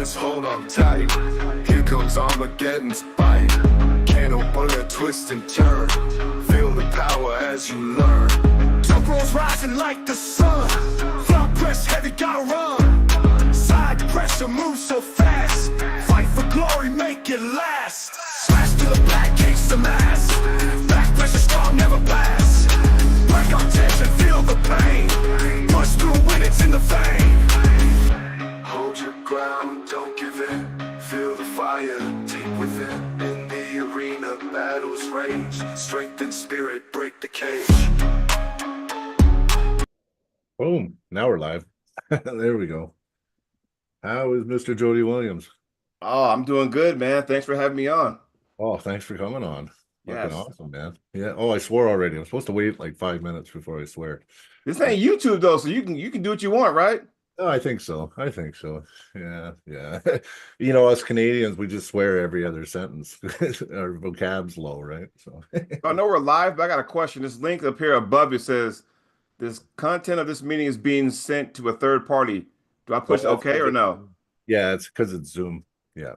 just hold on tight. Here comes Armageddon's bite. Ain't no bullet twist and turn. Feel the power as you learn. Top rolls rising like the sun. Flop press heavy, gotta run. Side pressure moves so fast. Fight for glory, make it last. Slash to the back, case the mass. Back pressure strong, never pass. Break on tension, feel the pain. Push through when it's in the vein. Hold your ground, don't give in. Feel the fire deep within. In the arena, battles rage. Strength and spirit break the cage. Boom. Now we're live. There we go. How is Mr. Jody Williams? Oh, I'm doing good, man. Thanks for having me on. Oh, thanks for coming on. Yes. Fucking awesome, man. Yeah. Oh, I swore already. I'm supposed to wait like 5 minutes before I swear. This ain't YouTube though, so you can do what you want, right? Oh, I think so. I think so. Yeah, yeah. You know, us Canadians, we just swear every other sentence. Our vocab's low, right? So I know we're live, but I got a question. This link up here above it says this content of this meeting is being sent to a third party. Do I push okay or no? Yeah, it's because it's Zoom. Yeah.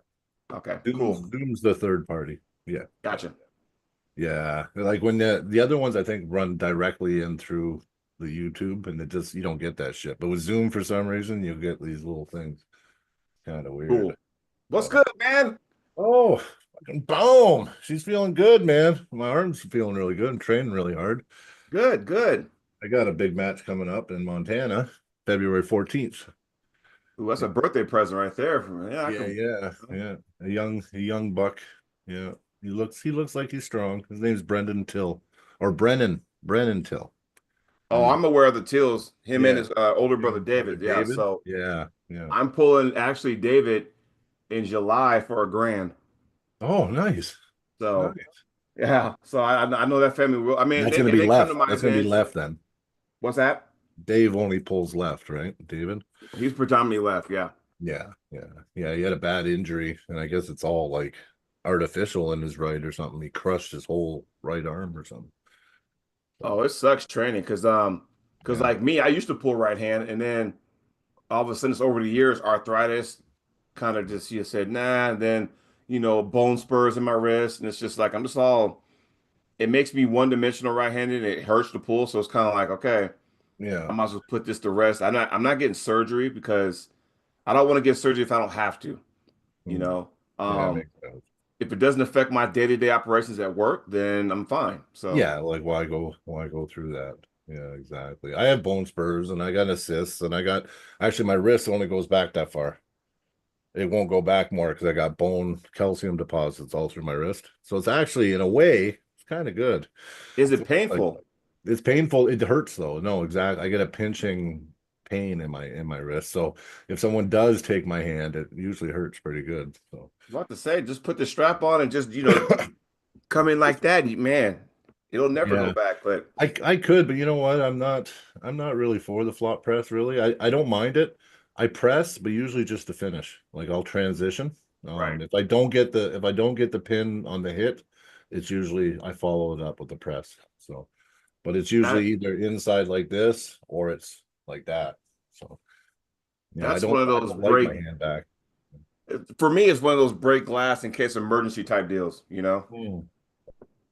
Okay, Cool. cool. Zoom's the third party. Yeah. Gotcha. Yeah. Like when the other ones I think run directly in through the YouTube, and it just you don't get that shit. But with Zoom, for some reason, you get these little things. Kind of weird. Cool. What's good, man? Oh, fucking boom! She's feeling good, man. My arm's feeling really good. I'm training really hard. Good, good. I got a big match coming up in Montana, February 14th. Ooh, that's a birthday present right there. Yeah. A young buck. Yeah. He looks like he's strong. His name's Brendan Till. Or Brennan Till. Oh, I'm aware of the Tills. Him and his older brother David. Yeah, so yeah. I'm pulling actually David in July for a grand. Oh, nice. So Nice. yeah, so I know that family will. I mean, That's gonna be they come left. to my That's gonna be events. left then. What's that? Dave only pulls left, right, David? He's predominantly left. Yeah. Yeah. He had a bad injury, and I guess it's all like artificial in his right or something. He crushed his whole right arm or something. Oh, it sucks training because like me, I used to pull right hand, and then all of a sudden, it's over the years, arthritis kind of just you said nah, and then bone spurs in my wrist, and it's just like I'm just all. It makes me one-dimensional right-handed. And it hurts to pull, so it's kind of like okay, Yeah. I might as well put this to rest. I'm not getting surgery because I don't want to get surgery if I don't have to. You know, Yeah, makes sense. if it doesn't affect my day-to-day operations at work, then I'm fine. So Yeah, like why go through that? Yeah, exactly. I have bone spurs and I got assists and I got actually my wrist only goes back that far. It won't go back more because I got bone calcium deposits all through my wrist. So it's actually in a way, it's kind of good. is it painful? It's painful. It hurts though. No, exactly. I get a pinching pain in my wrist. So if someone does take my hand, it usually hurts pretty good. So I was about to say, just put the strap on and just come in like that, man. It'll never go back. But I could, but you know what? I'm not really for the flop press, really. I don't mind it. I press, but usually just to finish. Like I'll transition. Right. If I don't get the pin on the hit, it's usually I follow it up with the press. So, but it's usually either inside like this or it's like that. So yeah, that's one of those break my hand back. For me, it's one of those break glass in case of emergency type deals,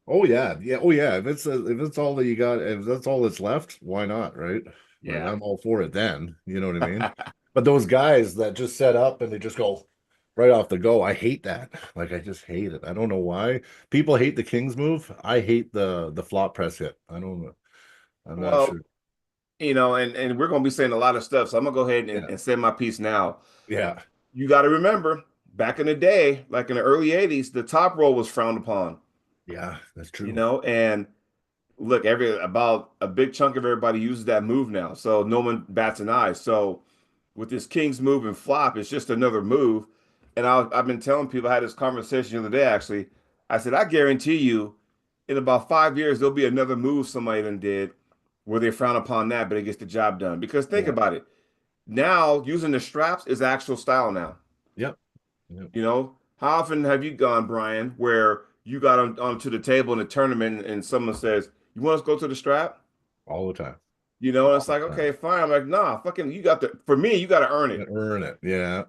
Oh yeah. Oh yeah. If it's all that you got, if that's all that's left, why not? Right? Yeah. Like, I'm all for it then. You know what I mean? But those guys that just set up and they just go right off the go, I hate that. Like I just hate it. I don't know why. People hate the King's move. I hate the flop press hit. I don't know. I'm not sure. And we're gonna be saying a lot of stuff, so I'm gonna go ahead and say my piece now. Yeah. You got to remember, back in the day, like in the early '80s, the top roll was frowned upon. Yeah, that's true. And look, about a big chunk of everybody uses that move now, so no one bats an eye. So with this King's move and flop, it's just another move. And I've been telling people, I had this conversation the other day, actually. I said, I guarantee you, in about 5 years, there'll be another move somebody done did where they frown upon that, but it gets the job done. Because think about it. Now, using the straps is actual style now. Yep. How often have you gone, Brian, where you got onto the table in a tournament and someone says, you want us to go to the strap? All the time. It's like, okay, fine. I'm like, nah, fucking, for me, you got to earn it. Earn it. Yeah.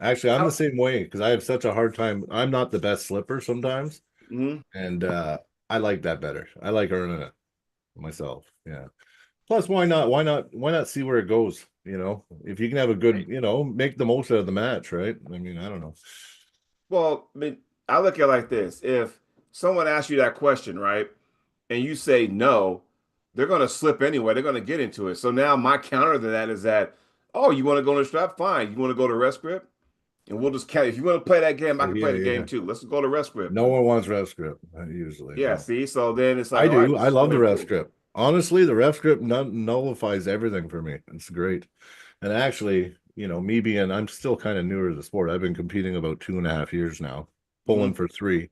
Actually, I'm I, the same way because I have such a hard time. I'm not the best slipper sometimes, mhm. and I like that better. I like earning it myself. Yeah. Plus, why not? Why not? Why not see where it goes? You know, if you can have a good, make the most out of the match, right? I mean, I don't know. Well, I mean, I look at it like this. If someone asks you that question, right, and you say no, they're going to slip anyway. They're going to get into it. So now my counter to that is that, oh, you want to go to strap? Fine. You want to go to rest grip? And we'll just count. If you want to play that game, I can play Yeah, the game yeah. too. Let's go to rest grip. No one wants ref script usually. Yeah, No, see? So then it's like, I all right, do. I let's love go the ahead, ref cool. script. Honestly, the ref script nullifies everything for me. It's great. And actually, me being, I'm still kind of newer to the sport. I've been competing about 2.5 years now, pulling Hmm. for 3.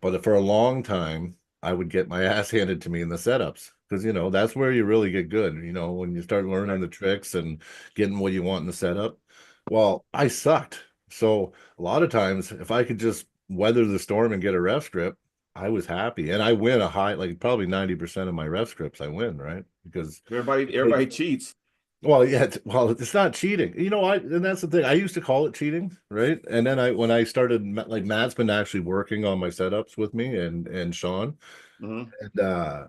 But for a long time, I would get my ass handed to me in the setups because, that's where you really get good. When you start learning Right. the tricks and getting what you want in the setup. Well, I sucked. So a lot of times, if I could just weather the storm and get a ref script, I was happy. And I win a high, like probably 90% of my ref scripts, I win, right? Because Everybody cheats. well, yeah, it's not cheating. And that's the thing. I used to call it cheating, right? And then when I started, like Matt's been actually working on my setups with me and Sean, Hmm. and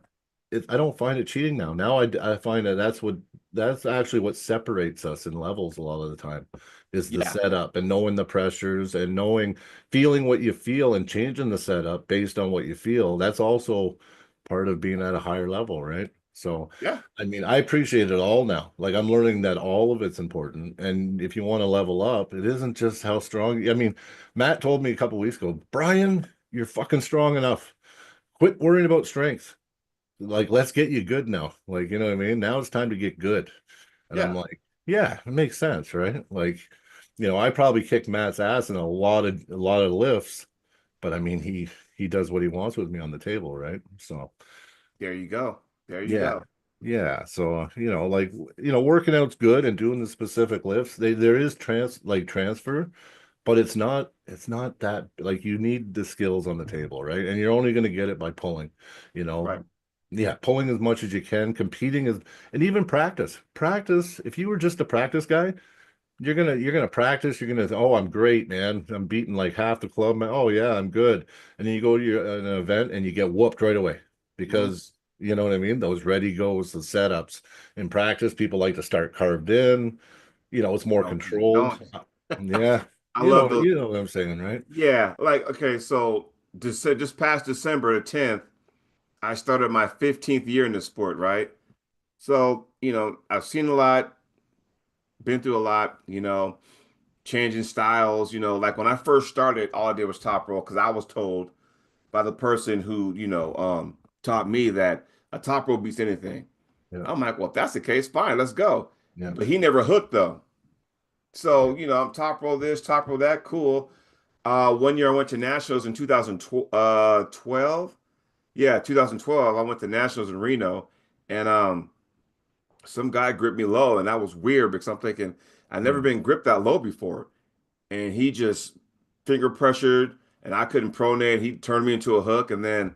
I don't find it cheating now. Now I find that that's actually what separates us in levels a lot of the time is the Yeah. setup and knowing the pressures and feeling what you feel and changing the setup based on what you feel. That's also part of being at a higher level, right? So, Yeah. I mean, I appreciate it all now. Like I'm learning that all of it's important. And if you want to level up, it isn't just how strong. I mean, Matt told me a couple weeks ago, Brian, you're fucking strong enough. Quit worrying about strength. Like, let's get you good now. Like, you know what I mean? Now it's time to get good. And I'm Yeah. like, yeah, it makes sense, right? Like, I probably kicked Matt's ass in a lot of lifts, but I mean, he does what he wants with me on the table, right? So, There you go. There you yeah. go. Yeah. So, like, working out's good and doing the specific lifts. There is transfer, but it's not that like you need the skills on the table, right? And you're only going to get it by pulling, you know. Right. Yeah, pulling as much as you can, competing is and even practice. Practice, if you were just a practice guy, you're gonna practice, you're gonna oh, I'm great, man. I'm beating like half the club, man. Oh yeah, I'm good. And then you go to an event and you get whooped right away Hmm. because you know what I mean? Those ready goes, the setups. In practice, people like to start carved in, it's more No, you don't. controlled. Yeah. I You love know, those. you know what I'm saying, right? Yeah. Like, okay, so just past December the 10th, I started my 15th year in the sport, right? So, I've seen a lot, been through a lot, changing styles. Like when I first started, all I did was top roll because I was told by the person who, taught me that a top roll beats anything. Yeah. I'm like, well, if that's the case, fine, let's go. Yeah. But he never hooked though. So, I'm top roll this, top roll that, cool. One year I went to nationals in 2012. Yeah, 2012. I went to nationals in Reno, and some guy gripped me low, and that was weird because I'm thinking I've never Mm. been gripped that low before, and he just finger pressured, and I couldn't pronate. He turned me into a hook, and then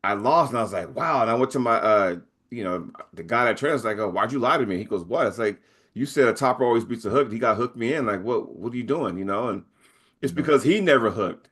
I lost, and I was like, wow. And I went to my, the guy that trained us like, oh, why'd you lie to me? He goes, what? It's like you said a topper always beats a hook. He got hooked me in. Like, what are you doing? And it's Yeah. because he never hooked.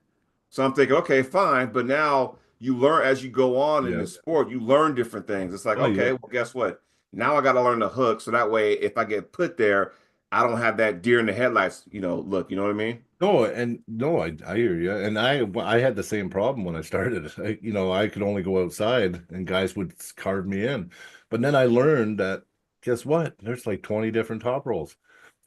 So I'm thinking, okay, fine. But now you learn as you go on in Yeah. the sport, you learn different things. It's like, Oh, yeah. okay, well, guess what? Now I got to learn the hook. So that way, if I get put there, I don't have that deer in the headlights, look, you know what I mean? No, and no, I hear you. And I had the same problem when I started. I could only go outside and guys would carve me in. But then I learned that guess what? There's like 20 different top rolls.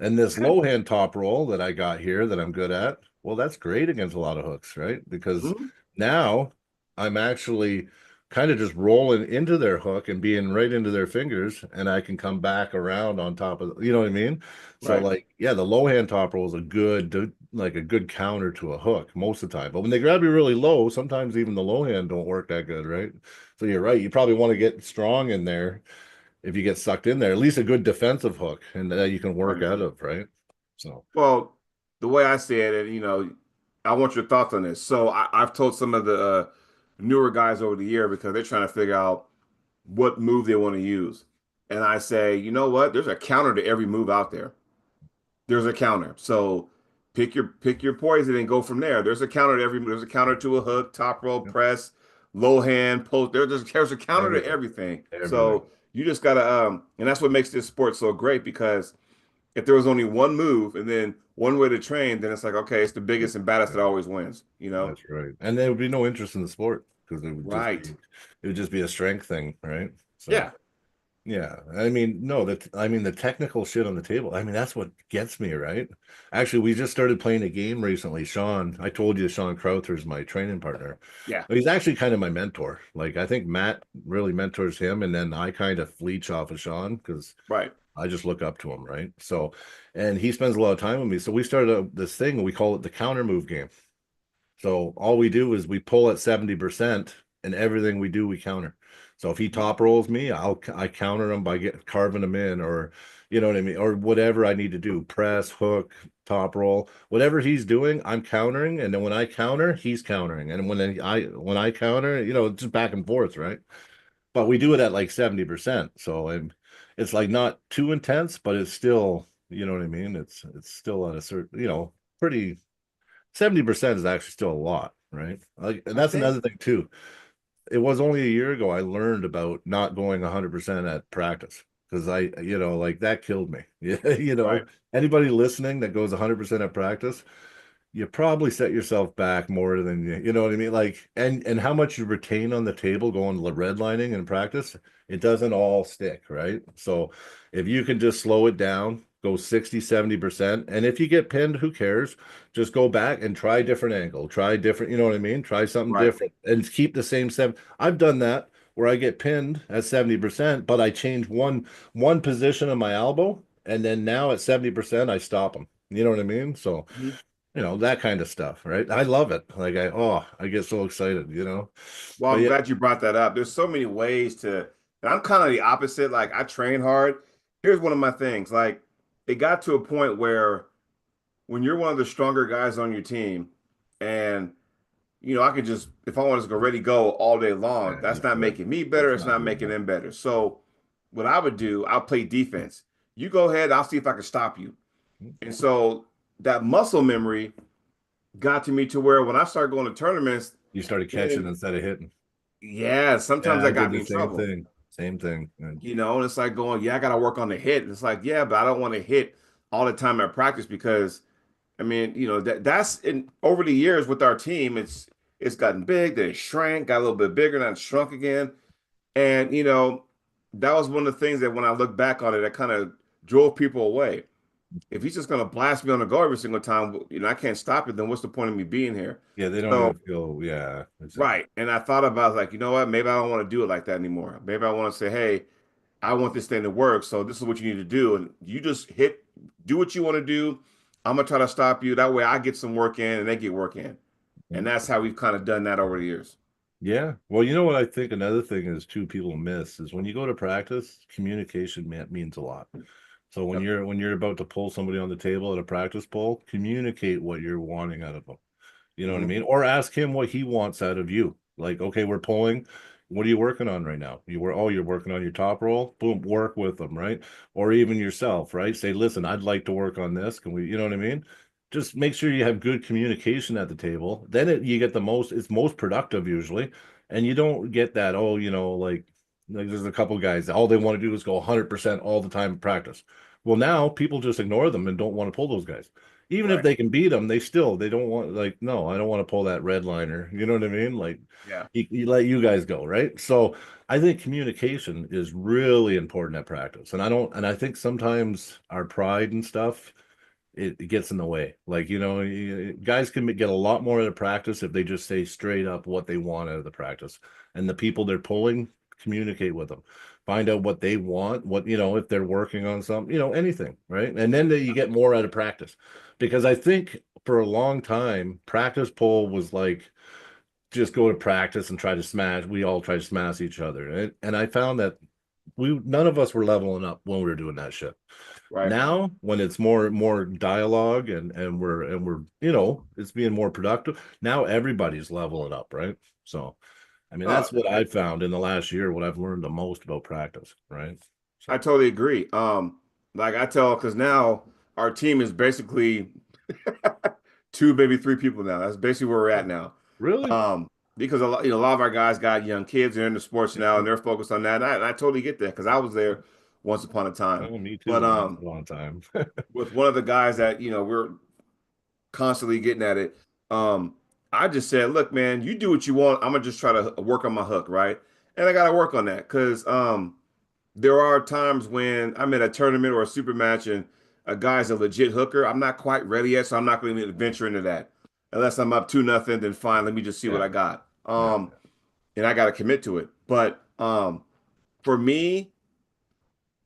And this low hand top roll that I got here that I'm good at, well, that's great against a lot of hooks, right? Because Mhm. now I'm actually kind of just rolling into their hook and being right into their fingers, and I can come back around on top of, you know what I mean? So Right. like, yeah, the low hand top roll is like a good counter to a hook most of the time. But when they grab you really low, sometimes even the low hand don't work that good, right? So you're right. You probably want to get strong in there if you get sucked in there, at least a good defensive hook and that you can work Right. out of, right? So Well, the way I see it, and I want your thoughts on this. So I've told some of the newer guys over the year because they're trying to figure out what move they want to use. And I say, you know what? There's a counter to every move out there. There's a counter. So pick your poison and go from there. There's a counter to every. There's a counter to a hook, top rope, Yep. press, low hand, post. There's a counter to Everything, everything. everything. So you just gotta and that's what makes this sport so great because if there was only one move and then one way to train, then it's like okay, it's the biggest and baddest that always wins. You know? That's right. And there would be no interest in the sport because Right. it would just be a strength thing, right? So Yeah. yeah, I mean, no, the technical shit on the table. I mean, that's what gets me, right? Actually, we just started playing a game recently. Sean, I told you Sean Crowther is my training partner. Yeah. He's actually kind of my mentor. Like I think Matt really mentors him, and then I kind of leech off of Sean because Right. I just look up to him, right? So, and he spends a lot of time with me. So we started this thing, and we call it the counter move game. So all we do is we pull at 70% and everything we do, we counter. So if he top rolls me, I counter him by carving him in or you know what I mean, or whatever I need to do, press, hook, top roll, whatever he's doing, I'm countering. And then when I counter, he's countering. And when I counter, it's just back and forth, right? But we do it at like 70%. So it's like not too intense, but it's still, you know what I mean? It's still at a certain, pretty 70% is actually still a lot, right? Like, and I that's think another thing too. It was only a year ago I learned about not going 100% at practice because like that killed me. Yeah, right. anybody listening that goes 100% at practice, you probably set yourself back more than you know what I mean? Like, and how much you retain on the table going redlining in practice, it doesn't all stick, right? So if you can just slow it down, go 60, 70%, and if you get pinned, who cares? Just go back and try a different angle, try different, you know what I mean? Try something Right. different and keep the same seven. I've done that where I get pinned at 70%, but I change one position of my elbow, and then now at 70%, I stop them. You know what I mean? So Mhm. that kind of stuff, right? I love it. Like I get so excited. Well, But I'm yeah, glad you brought that up. There's so many ways to, and I'm kind of the opposite. Like I train hard. Here's one of my things. Like it got to a point where when you're one of the stronger guys on your team, and I could just if I want to go ready go all day long, yeah, you that's not could. making me better. It's It's not not doing making that. them better. So what I would do, I'll play defense. You go ahead. I'll see if I can stop you. And so that muscle memory got to me to where when I started going to tournaments, You started catching then instead of hitting. yeah, sometimes Yeah, that I did got me the in same trouble. thing. Same thing. And And it's like going, yeah, I got to work on the hit. And it's like, yeah, but I don't want to hit all the time at practice because, I mean, that's in over the years with our team, it's gotten big, then it shrank, got a little bit bigger, then it shrunk again. And that was one of the things that when I look back on it, that kind of drove people away. If he's just gonna blast me on the go every single time, I can't stop it, then what's the point of me being here? yeah, they don't So even feel, yeah, exactly. right. And I thought about like, you know what? Maybe I don't want to do it like that anymore. Maybe I want to say, hey, I want this thing to work. So this is what you need to do. And you just do what you want to do. I'm gonna try to stop you. That way I get some work in and they get work in. And that's how we've kind of done that over the years. Yeah. Well, you know what I think another thing is too people miss is when you go to practice, communication means a lot. So when Yep. you're about to pull somebody on the table at a practice pull, communicate what you're wanting out of them. You know what I Hmm. mean? Or ask him what he wants out of you. Like, okay, we're pulling. What are you working on right now? You're working on your top roll. Boom, work with them, right? Or even yourself, right? Say, listen, I'd like to work on this. Can we, you know what I mean? Just make sure you have good communication at the table. Then you get it's most productive usually. And you don't get that, oh, like there's a couple guys that all they want to do is go 100% all the time in practice. Well, now people just ignore them and don't want to pull those guys even if Right. they can beat them, they don't want like no, I don't want to pull that red liner. You know what I mean? Like Yeah. you let you guys go, right? So I think communication is really important at practice, and I think sometimes our pride and stuff it gets in the way. Like guys can get a lot more out of practice if they just say straight up what they want out of the practice, and the people they're pulling communicate with them, find out what they want, what if they're working on something, anything, right? And then you get more out of practice, because I think for a long time practice pull was like just go to practice and try to smash. We all try to smash each other, and I found that we none of us were leveling up when we were doing that shit. Right. Now, when it's more dialogue and we're it's being more productive. Now everybody's leveling up, right? So, I mean, Uh, that's what I, I found in the last year. What I've learned the most about practice, right? I So, totally agree. Like I tell, because now our team is basically Two, maybe three people now. That's basically where we're at now. Really? Because a lot of our guys got young kids, they're into sports now, Yeah. and they're focused on that. And I totally get that because I was there once upon a time. Oh, me too. But Once a long time. with one of the guys that we're constantly getting at it, um, I just said, look, man, you do what you want. I'm gonna just try to work on my hook, right? And I got to work on that because there are times when I'm at a tournament or a super match and a guy's a legit hooker. I'm not quite ready yet, so I'm not going to venture into that. Unless I'm up 2-0, then fine, let me just see what Yeah. I got. Yeah. And I got to commit to it. But for me,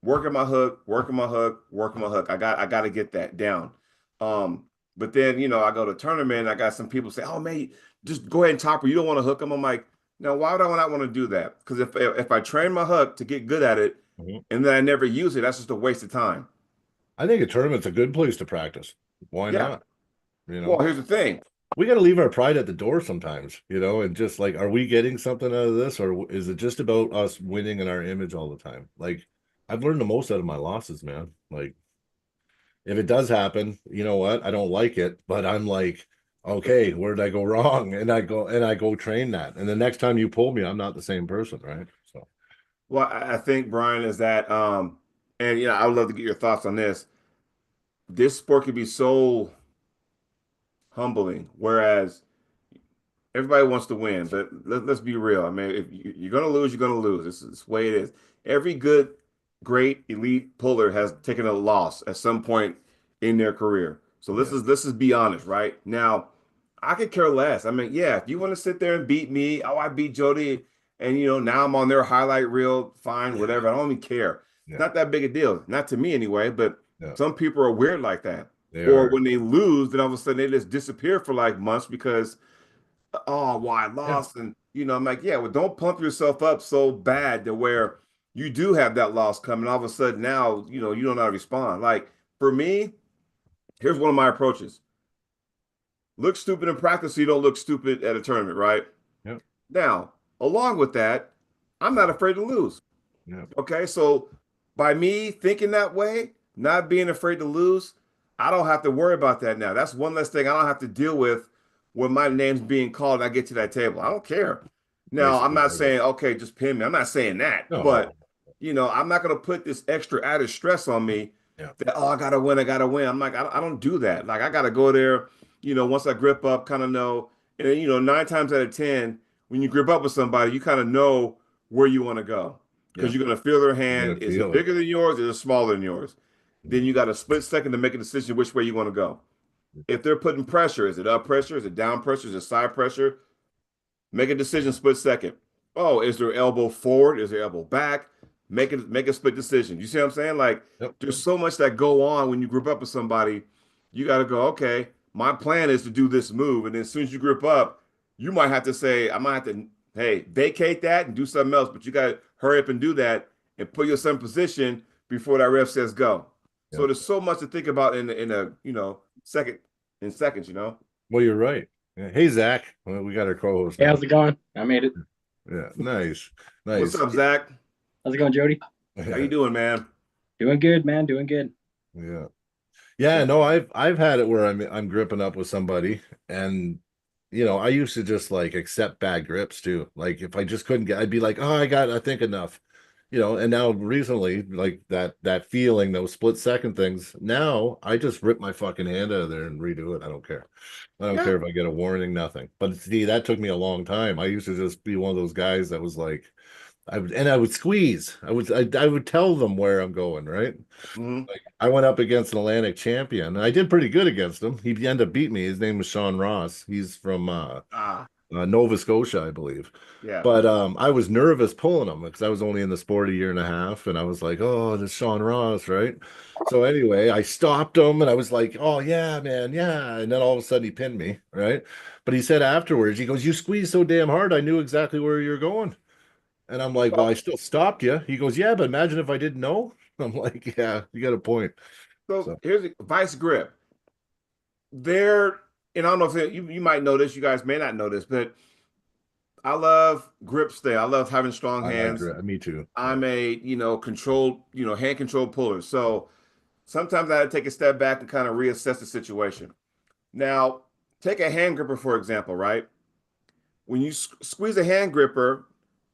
working my hook, working my hook, working my hook. I got to get that down. But then I go to a tournament. I got some people say, "Oh, mate, just go ahead and topper. You don't want to hook them." I'm like, "No, why would I not want to do that? Because if I train my hook to get good at it, Mhm. and then I never use it, that's just a waste of time." I think a tournament's a good place to practice. Why Yeah. not? You Well, know, here's the thing. we got to leave our pride at the door sometimes, and just like, are we getting something out of this, or is it just about us winning in our image all the time? Like, I've learned the most out of my losses, man. Like, if it does happen, you know what? I don't like it, but I'm like, okay, where did I go wrong? And I go train that. And the next time you pull me, I'm not the same person, right? So Well, I think Brian is that, and I would love to get your thoughts on this. This sport can be so humbling, whereas everybody wants to win, but let's be real. I mean, if you're going to lose, you're going to lose. This is the way it is. Every good, great elite puller has taken a loss at some point in their career. So this yeah, is this is be honest, right? Now, I could care less. I mean, yeah, if you want to sit there and beat me, oh, I beat Jody, and now I'm on their highlight reel, fine, yeah, whatever. I don't even care. It's yeah, not that big a deal, not to me anyway. But yeah. some people are weird like that. They Or are. when they lose, then all of a sudden they just disappear for like months because oh, well, I Yeah, lost. And, I'm like, yeah, well, don't pump yourself up so bad to where you do have that loss coming. All of a sudden now, you don't know how to respond. Like for me, here's one of my approaches. Look stupid in practice so you don't look stupid at a tournament, right? yeah, Now, along with that, I'm not afraid to lose. yeah, Okay, so by me thinking that way, not being afraid to lose, I don't have to worry about that now. That's one less thing I don't have to deal with when my name's being called and I get to that table. I don't care. Now, makes it I'm not harder. saying, okay, just pin me. I'm not saying that, No, but I'm not going to put this extra added stress on me yeah, that, oh, I got to win, I got to win. I'm like, I don't do that. Like, I got to go there, once I grip up, kind of know. And then, 9 times out of 10, when you grip up with somebody, you kind of know where you want to go yeah, because you're going to feel their you hand. gotta Is it feel it. bigger than yours? Is it smaller than yours? Then Mhm. you got a split second to make a decision which way you want to go. If they're putting pressure, is it up pressure? Is it down pressure? Is it side pressure? Make a decision split second. Oh, is their elbow forward? Is their elbow back? Make a split decision. You see what I'm saying? Like Yep, there's so much that go on when you group up with somebody. You got to go, okay, my plan is to do this move. And then as soon as you group up, you might have to say, I might have to, hey, vacate that and do something else. But you got to hurry up and do that and put yourself in position before that ref says go. So yep. there's so much to think about in a second in seconds. Well, you're right. Yeah. Hey, Zach. Well, we got our co-host Hey, now. how's it going? I made it. Yeah, nice, What's nice. up, Zach? How's it going, Jody? How you doing, man? Doing good, man. Doing good. Yeah. Yeah, no, I've had it where I'm gripping up with somebody, and I used to just like accept bad grips too. Like if I just couldn't get, I'd be like, oh, I think enough. And now recently, like that feeling, those split second things, now I just rip my fucking hand out of there and redo it. I don't care. I don't Yeah. care if I get a warning, nothing. But see, that took me a long time. I used to just be one of those guys that was like, I would squeeze. I would tell them where I'm going, right? Hmm. Like I went up against an Atlantic champion, and I did pretty good against him. He ended up beating me. His name was Sean Ross. He's from Ah, Nova Scotia, I believe. yeah. But I was nervous pulling him because I was only in the sport a year and a half, and I was like, "Oh, this Sean Ross, right?" So anyway, I stopped him, and I was like, "Oh yeah, man, yeah." And then all of a sudden, he pinned me, right? But he said afterwards, he goes, "You squeezed so damn hard, I knew exactly where you're going." And I'm like, "Well, I Well, still stopped you." He goes, "Yeah, but imagine if I didn't know." I'm like, "Yeah, you got a point." so So here's the vice grip. There, and I don't know if you might know this, you guys may not know this, but I love grip stay. I love having strong I hands. agree. Me too. Yeah. I'm a, controlled, hand controlled puller. So sometimes I had to take a step back and kind of reassess the situation. Now, take a hand gripper for example, right? When you squeeze a hand gripper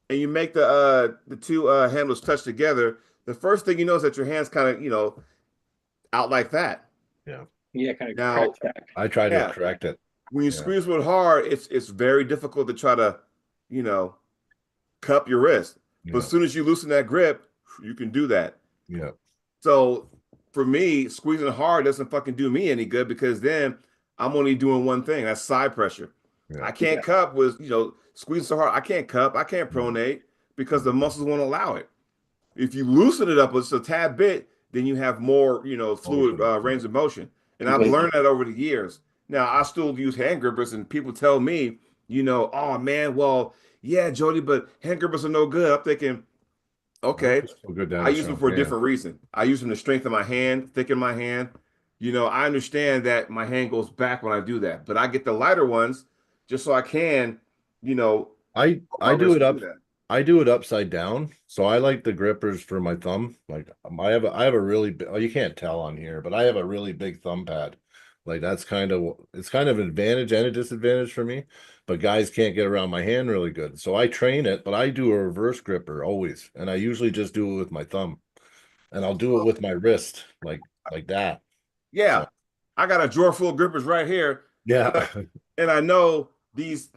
and you make the two handles touch together, the first thing you know is that your hands kind of out like that. Yeah. Yeah, kind of Now, cracks back. I try to yeah, correct it. when you Yeah. squeeze real hard, it's very difficult to try to you know cup your wrist. But as Yeah. soon as you loosen that grip, you can do that. Yeah. So for me, squeezing hard doesn't fucking do me any good because then I'm only doing one thing. That's side pressure. Yeah. I can't cup with, squeezing so hard. I can't cup. I can't Mhm. pronate because the muscles won't allow it. If you loosen it up just a tad bit, then you have more, fluid Motion. range of motion. And I've Completely. learned that over the years. Now I still use hand grippers, and people tell me, oh man, well, yeah, Jody, but hand grippers are no good. I'm thinking, okay, It's so good to have I a use them strong for a hand. different reason. I use them to strengthen my hand, thicken my hand. I understand that my hand goes back when I do that, but I get the lighter ones just so I can, put my I do wrist it to do up. that. I do it upside down. So I like the grippers for my thumb. Like I have a really big, oh, you can't tell on here, but I have a really big thumb pad. Like that's it's kind of an advantage and a disadvantage for me. But guys can't get around my hand really good. So I train it, but I do a reverse gripper always. And I usually just do it with my thumb. And I'll do it with my wrist, like that. Yeah, So I got a drawer full of grippers right here, yeah. and I know these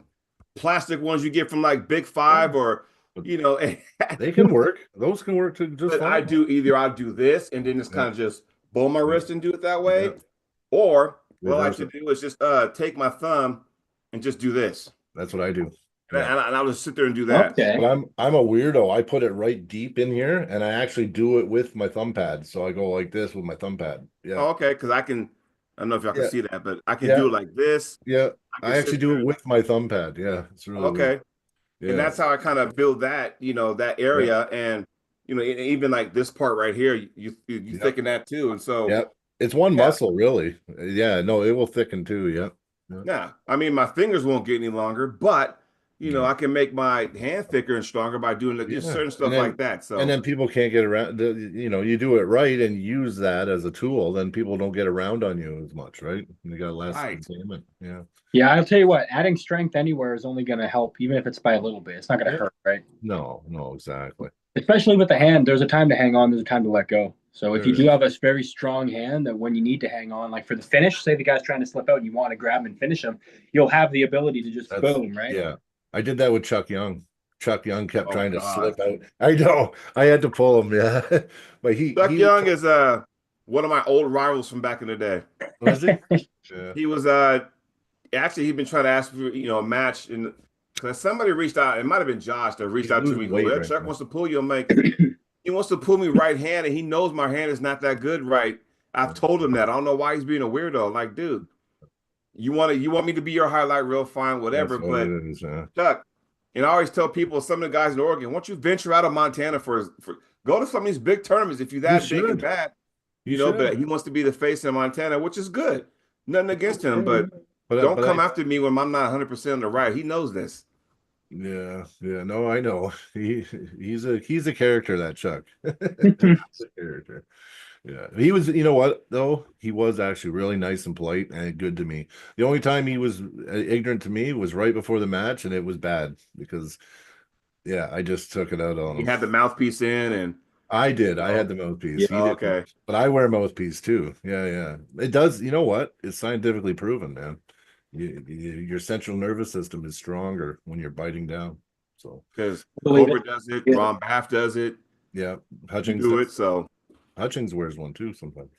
plastic ones you get from like Big Yeah. Five or But you know, they can work. Those can work just but I fine. do either I do this and then just Yeah. kind of just bowl my Yeah. wrist and do it that Yeah. way, or what I like Reverse to it. do is just take my thumb and just do this, That's what I do. and, Yeah. I'll just sit there and do that. Okay. But I'm a weirdo. I put it right deep in here and I actually do it with my thumb pad. So I go like this with my thumb pad. Yeah. Oh, okay, because I don't know if y'all can Yeah. see that, but I can Yeah. do it like this. Yeah. I can I actually sit do there. it with my thumb pad. Yeah. It's really weird. Okay, and Yeah. that's how I kind of build that, that Yeah. area, and even like this part right here, you Yep. thicken that too, and so Yep. It's one yeah, muscle, really. Yeah. No, it will thicken too. Yep. Yeah. yeah. I mean, my fingers won't get any longer, but Yeah. I can make my hand thicker and stronger by doing just Yeah. certain stuff like that. And So then people can't get around you do it right and use that as a tool, then people don't get around on you as much, right? You got less right, containment. Yeah. Yeah, I'll tell you what, adding strength anywhere is only going to help, even if it's by a little bit. It's not going to Yeah. hurt, right? No, no, exactly. Especially with the hand, there's a time to hang on, there's a time to let go. So if There you do is. have a very strong hand, that when you need to hang on, like for the finish, say the guy's trying to slip out and you want to grab him and finish him, you'll have the ability to just That's boom, right? yeah. I did that with Chuck Young. Chuck Young kept oh trying to God, slip out. I know. I had to pull him, yeah. But Chuck he would Young is one of my old rivals from back in the day. was he? Yeah. He was actually he'd been trying to ask for a match, and because somebody reached out, it might have been Josh that reached He's out to me. losing Go, weight yeah, right Chuck now. wants to pull you. I'm like, he wants to pull me right hand, and he knows my hand is not that good right. I've told him that. I don't know why he's being a weirdo. Like, dude, you want me to be your highlight reel, fine, That's whatever. what But it is, yeah. Chuck, and I always tell people, some of the guys in Oregon, why don't you venture out of Montana for go to some of these big tournaments if you're You that big and should. bad, You but should. he wants to be the face in Montana, which is good. Nothing against him, but don't But come after me when I'm not 100% on the right. He knows this. yeah, yeah, no, I know. He's a character, that Chuck. He's a character. Yeah. He was, you know what, though? He was actually really nice and polite and good to me. The only time he was ignorant to me was right before the match, and it was bad because yeah, I just took it out on He him. had the mouthpiece in, and I did. I oh, had the mouthpiece. Yeah. He oh, didn't, okay. but I wear a mouthpiece too. Yeah, yeah. It does. You know what? It's scientifically proven, man. Your central nervous system is stronger when you're biting down. So Because Believe Cobra it. does it, Yeah. Ron Baff does it, yeah, you Hutchings do it. does. So Hutchings wears one too sometimes.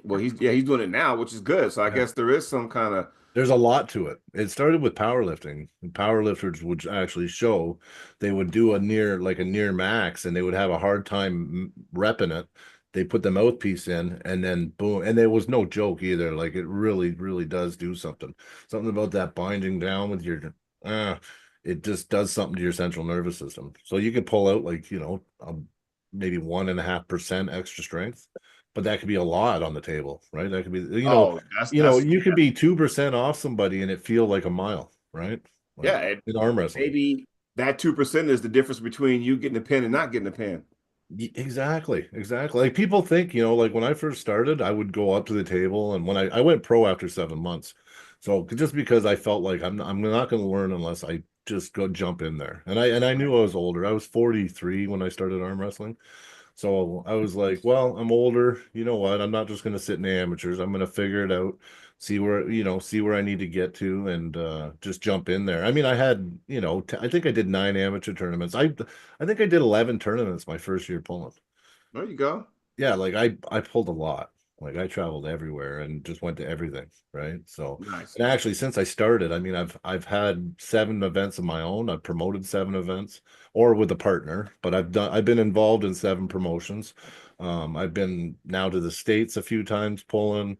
well, he's doing it now, which is good. So I Yeah. guess there is some kind of There's a lot to it. It started with powerlifting. And powerlifters would actually show they would do like a near max and they would have a hard time repping it. They put the mouthpiece in and then boom. And there was no joke either. Like it really, really does do something. Something about that binding down with it just does something to your central nervous system. So you can pull out like, maybe 1.5% extra strength, but that could be a lot on the table, right? That could be, that's you could be 2% off somebody and it feel like a mile, right? Like yeah. in arm wrestling. Maybe that 2% is the difference between you getting a pin and not getting a pin. Exactly. Like people think, like when I first started, I would go up to the table and when I went pro after 7 months. So just because I felt like I'm not going to learn unless I just go jump in there. And I knew I was older. I was 43 when I started arm wrestling. So I was like, well, I'm older. You know what? I'm not just going to sit in the amateurs. I'm going to figure it out, see where I need to get to and just jump in there. I mean, I had, I think I did 9 amateur tournaments. I think I did 11 tournaments my first year pulling. There you go. Yeah, like I pulled a lot. Like I traveled everywhere and just went to everything, right? So, Nice. and actually since I started, I mean I've had 7 events of my own. I've promoted 7 events or with a partner, but I've been involved in 7 promotions. I've been now to the States a few times pulling.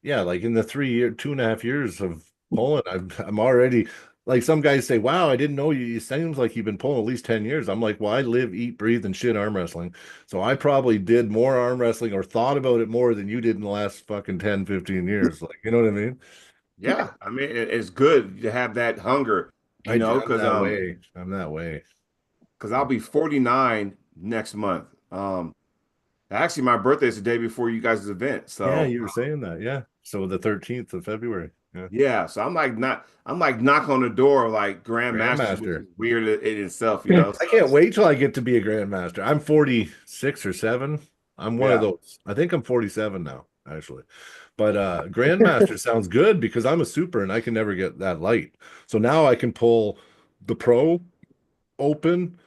Yeah, like in the 2.5 years of pulling, I'm already like some guys say, "Wow, I didn't know you. It seems like you've been pulling at least 10 years." I'm like, "Well, I live, eat, breathe, and shit arm wrestling, so I probably did more arm wrestling or thought about it more than you did in the last fucking 10, 15 years." Like, you know what I mean? Yeah, I mean it's good to have that hunger, I'm because that way. I'm that way. I'll be 49 next month. Actually, my birthday is the day before you guys' event, Yeah, so you were saying that. Yeah. So the 13th of February. Yeah. yeah. So I'm like knock on the door of like grandmasters, which Grandmaster. is weird in itself, you know. I So can't wait till I get to be a grandmaster. I'm 46 or 7. I'm one of yeah, those. I think I'm 47 now, actually. But grandmaster sounds good because I'm a super and I can never get that light. So now I can pull the pro, open,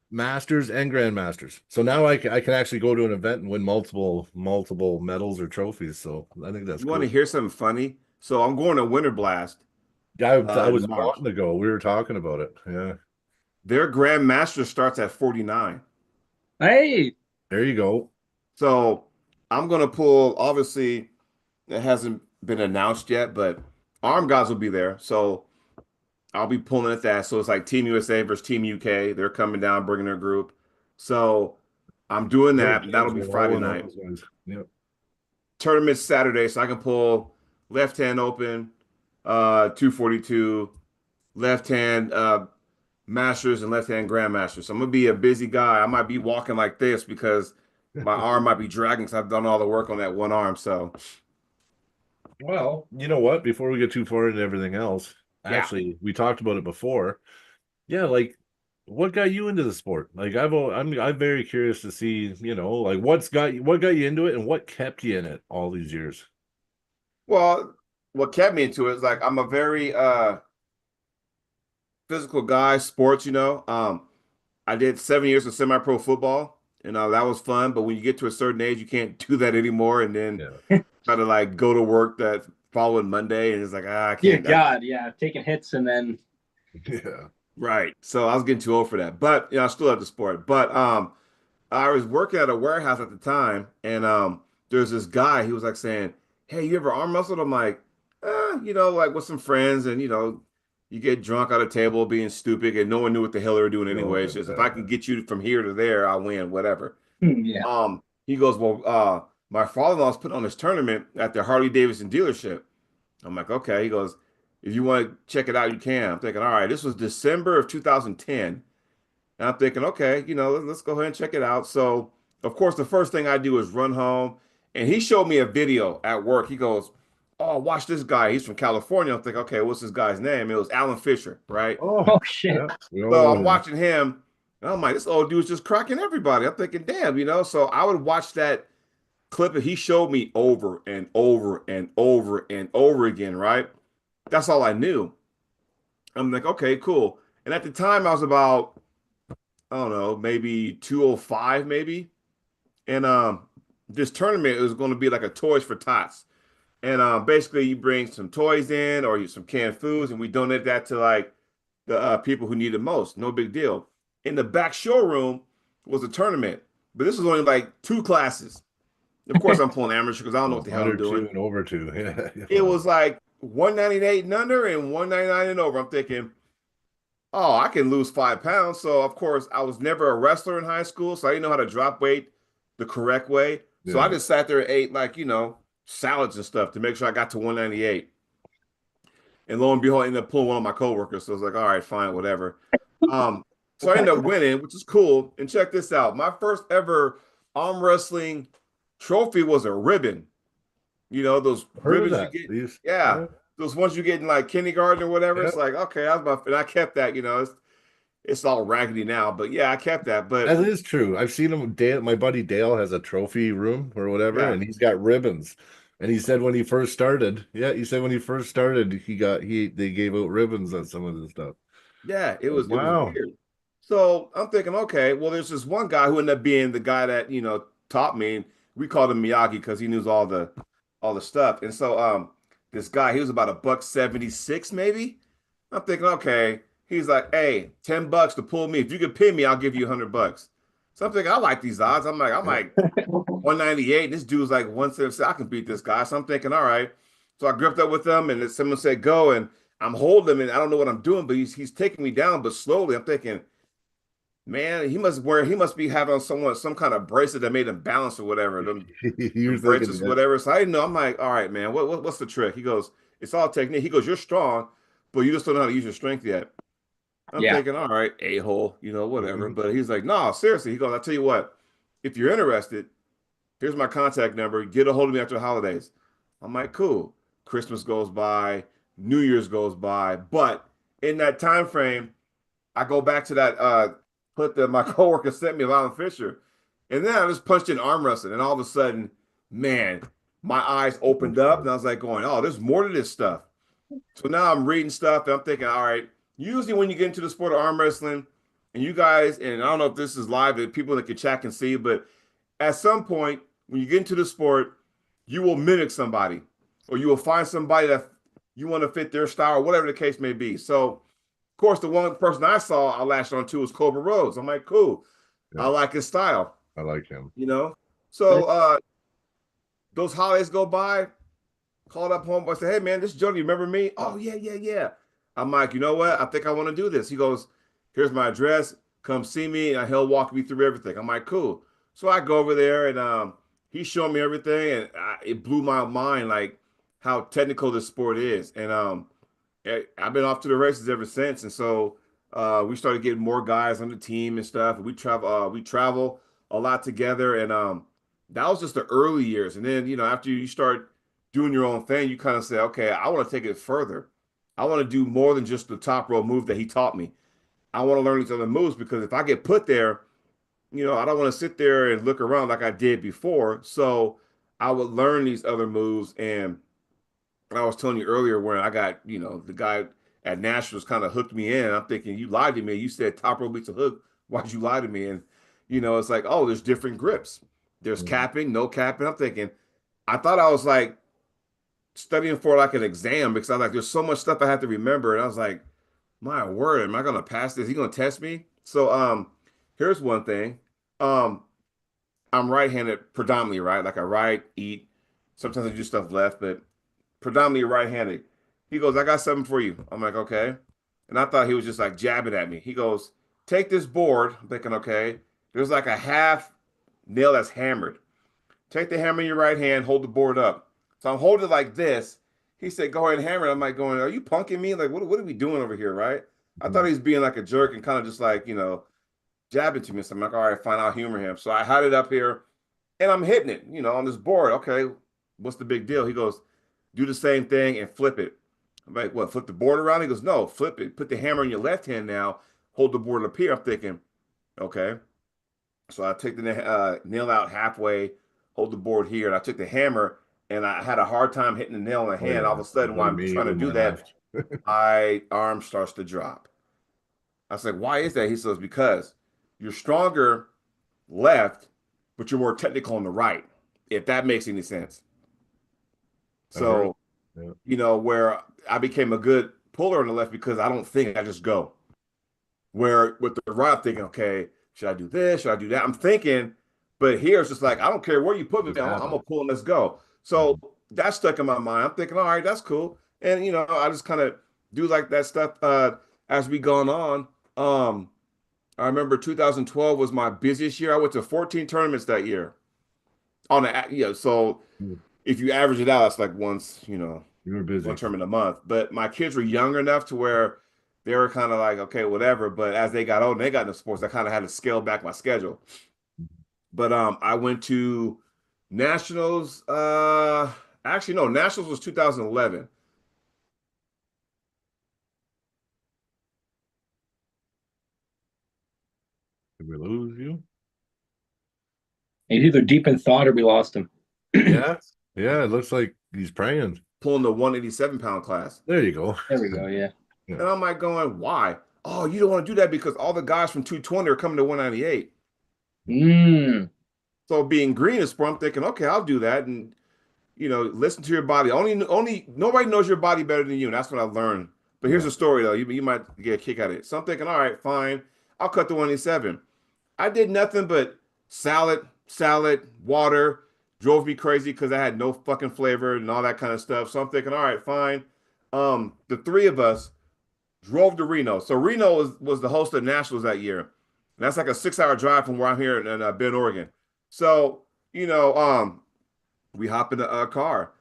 masters, and grandmasters. So now I can actually go to an event and win multiple medals or trophies. So I think that's you want to cool. hear something funny? So I'm going to Winter Blast Yeah, I in was March. wanting to go. We were talking about it. Yeah. Their grandmaster starts at 49. Hey, There you go. So I'm gonna pull. Obviously, it hasn't been announced yet, but Arm Gods will be there. So I'll be pulling at that. So it's like Team USA versus Team UK. They're coming down, bringing their group. So I'm doing Yeah, that. That'll James be Friday Malone, all night. those guys. Yep. Tournament Saturday, so I can pull left hand open, 242, left hand masters and left hand grandmasters. So I'm gonna be a busy guy. I might be walking like this because my arm might be dragging because I've done all the work on that one arm. So Well, you know what? Before we get too far into everything else, yeah. actually, we talked about it before. Yeah, like what got you into the sport? Like I'm very curious to see, like what got you into it and what kept you in it all these years. Well, what kept me into it is like I'm a very physical guy, sports, I did 7 years of semi-pro football, and that was fun. But when you get to a certain age, you can't do that anymore. And then Yeah. try to like go to work that following Monday, and it's like I dear can't. God, yeah, taking hits and then Yeah. Right. So I was getting too old for that. But I still love the sport. But I was working at a warehouse at the time, and there's this guy, he was like saying, "Hey, you ever arm wrestled?" I'm like, like with some friends, and you get drunk at a table being stupid, and no one knew what the hell they were doing No, anyway. It's just if I can get you from here to there, I win, whatever. yeah. He goes, Well, my father-in-law's put on this tournament at the Harley Davidson dealership. I'm like, okay. He goes, if you want to check it out, you can. I'm thinking, all right, this was December of 2010. And I'm thinking, okay, let's go ahead and check it out. So, of course, the first thing I do is run home. And he showed me a video at work. He goes, oh, watch this guy. He's from California. I'm thinking, okay, what's this guy's name? It was Alan Fisher, right? Oh, Oh shit. yeah. We all So know I'm him. watching him. And I'm like, this old dude's just cracking everybody. I'm thinking, damn, So I would watch that clip that he showed me over and over and over and over again, right? That's all I knew. I'm like, okay, cool. And at the time, I was about, I don't know, maybe 205, maybe. And this tournament was going to be like a Toys for Tots. And basically, you bring some toys in or some canned foods, and we donate that to like the people who need it most. No big deal. In the back showroom was a tournament, but this was only like 2 classes. Of course, I'm pulling amateur because I don't know Oh, what the hell I'm under doing. two and over two. Yeah. It Wow. was like 198 and under and 199 and over. I'm thinking, oh, I can lose 5 pounds. So of course, I was never a wrestler in high school, so I didn't know how to drop weight the correct way. So I Yeah. just sat there and ate like, salads and stuff to make sure I got to 198. And lo and behold, I ended up pulling one of my coworkers. So I was like, all right, fine, whatever. Um, so I ended up winning, which is cool. And check this out. My first ever arm wrestling trophy was a ribbon. Those Heard of ribbons you that. get. These, Yeah. yeah. those ones you get in like kindergarten or whatever. Yeah. It's like, okay, and I kept that, it's all raggedy now, but yeah, I kept that. But That is true. I've seen him. Dale, my buddy Dale has a trophy room or whatever, yeah, and he's got ribbons. And he said when he first started, yeah, he said when he first started, they gave out ribbons on some of the stuff. yeah, it was Wow. weird. So I'm thinking, okay, well, there's this one guy who ended up being the guy that, taught me. And we called him Miyagi because he knew all the stuff. And so this guy, he was about $1.76 maybe. I'm thinking, okay. He's like, hey, $10 to pull me. If you can pin me, I'll give you $100. So I'm thinking, I like these odds. I'm Yeah. like 198. This dude's like 176. I can beat this guy. So I'm thinking, all right. So I gripped up with him, and then someone said go, and I'm holding him, and I don't know what I'm doing, but he's taking me down, but slowly. I'm thinking, man, he must be having some kind of bracelet that made him balance or whatever. You're Them thinking bracelets, or that. whatever. So I didn't know. I'm like, all right, man, what's the trick? He goes, it's all technique. He goes, you're strong, but you just don't know how to use your strength yet. I'm Yeah. thinking, all right, a-hole, whatever. Mhm. But he's like, no, seriously. He goes, I'll tell you what, if you're interested, here's my contact number. Get a hold of me after the holidays. I'm like, cool. Christmas goes by, New Year's goes by. But in that time frame, I go back to that clip that my coworker sent me of Alan Fisher. And then I just punched in arm wrestling. And all of a sudden, man, my eyes opened up and I was like going, oh, there's more to this stuff. So now I'm reading stuff and I'm thinking, all right, usually when you get into the sport of arm wrestling, and you guys, and I don't know if this is live that people that can chat can see, but at some point when you get into the sport, you will mimic somebody or you will find somebody that you want to fit their style or whatever the case may be. So, of course, the one person I saw I latched on to was Cobra Rhodes. I'm like, cool. I Yeah, like his style, I like him. you know? So those holidays go by, called up home. I said, hey, man, this is Jody. You remember me? Oh, yeah, yeah, yeah. I'm like, you know what? I think I want to do this. He goes, here's my address. Come see me. And he'll walk me through everything. I'm like, cool. So I go over there and he showed me everything. And it blew my mind, like how technical this sport is. And I've been off to the races ever since. And so we started getting more guys on the team and stuff. And we travel a lot together. And that was just the early years. And then, after you start doing your own thing, you kind of say, okay, I want to take it further. I want to do more than just the top row move that he taught me. I want to learn these other moves because if I get put there, I don't want to sit there and look around like I did before. So I would learn these other moves. And I was telling you earlier when I got, the guy at Nationals kind of hooked me in. I'm thinking, you lied to me. You said top row beats a hook. Why'd you lie to me? And, it's like, oh, there's different grips. There's Mhm. capping, no capping. I'm thinking, I thought I was like studying for like an exam because I was like, there's so much stuff I have to remember. And I was like, my word, am I gonna pass this? He gonna test me? So here's one thing. Um, I'm right-handed predominantly, right? Like I write, eat. Sometimes I do stuff left, but predominantly right-handed. He goes, I got something for you. I'm like, okay. And I thought he was just like jabbing at me. He goes, take this board. I'm thinking, okay. There's like a half nail that's hammered. Take the hammer in your right hand, hold the board up. So I'm holding it like this. He said, go ahead and hammer it. I'm like going, are you punking me? Like, what are we doing over here, right? I thought he was being like a jerk and kind of just like, jabbing to me. So I'm like, all right, fine, I'll humor him. So I had it up here and I'm hitting it, on this board. Okay, what's the big deal? He goes, do the same thing and flip it. I'm like, what, flip the board around? He goes, no, flip it. Put the hammer in your left hand now. Hold the board up here. I'm thinking, okay. So I take the nail out halfway, hold the board here, and I took the hammer, and I had a hard time hitting the nail in the Oh hand. All yeah, of a sudden, like while I'm me trying to with do my that, left. my arm starts to drop. I was like, why is that? He says, because you're stronger left, but you're more technical on the right, if that makes any sense. I've heard. So, Yeah. where I became a good puller on the left because I don't think, I just go. Where with the right, I'm thinking, okay, should I do this? Should I do that? I'm thinking, but here it's just like, I don't care where you put me, Just I'm happen. gonna pull and let's go. So Mhm. that stuck in my mind. I'm thinking, all right, that's cool. And I just kind of do like that stuff as we gone on. I remember 2012 was my busiest year. I went to 14 tournaments that year. So if you average it out, it's like once, You were one busy. tournament a month. But my kids were young enough to where they were kind of like, okay, whatever. But as they got old and they got into sports, I kind of had to scale back my schedule. But I went to nationals. Actually, no, nationals was 2011. Did we lose you? He's either deep in thought or we lost him. Yeah. Yeah, it looks like he's praying. Pulling the 187-pound class. There you go. There we go. Yeah. And I'm like going, why? Oh, you don't want to do that because all the guys from 220 are coming to 198. Mm. So being green is sport, I'm thinking, okay, I'll do that. And listen to your body. Only nobody knows your body better than you. And that's what I learned. But here's the story though. You might get a kick out of it. So I'm thinking, all right, fine. I'll cut the 187. I did nothing but salad, water. Drove me crazy because I had no fucking flavor and all that kind of stuff. So I'm thinking, all right, fine. The three of us drove to Reno. So Reno was the host of Nationals that year. And that's like a 6-hour drive from where I'm here in Bend, Oregon. So, we hop in a car.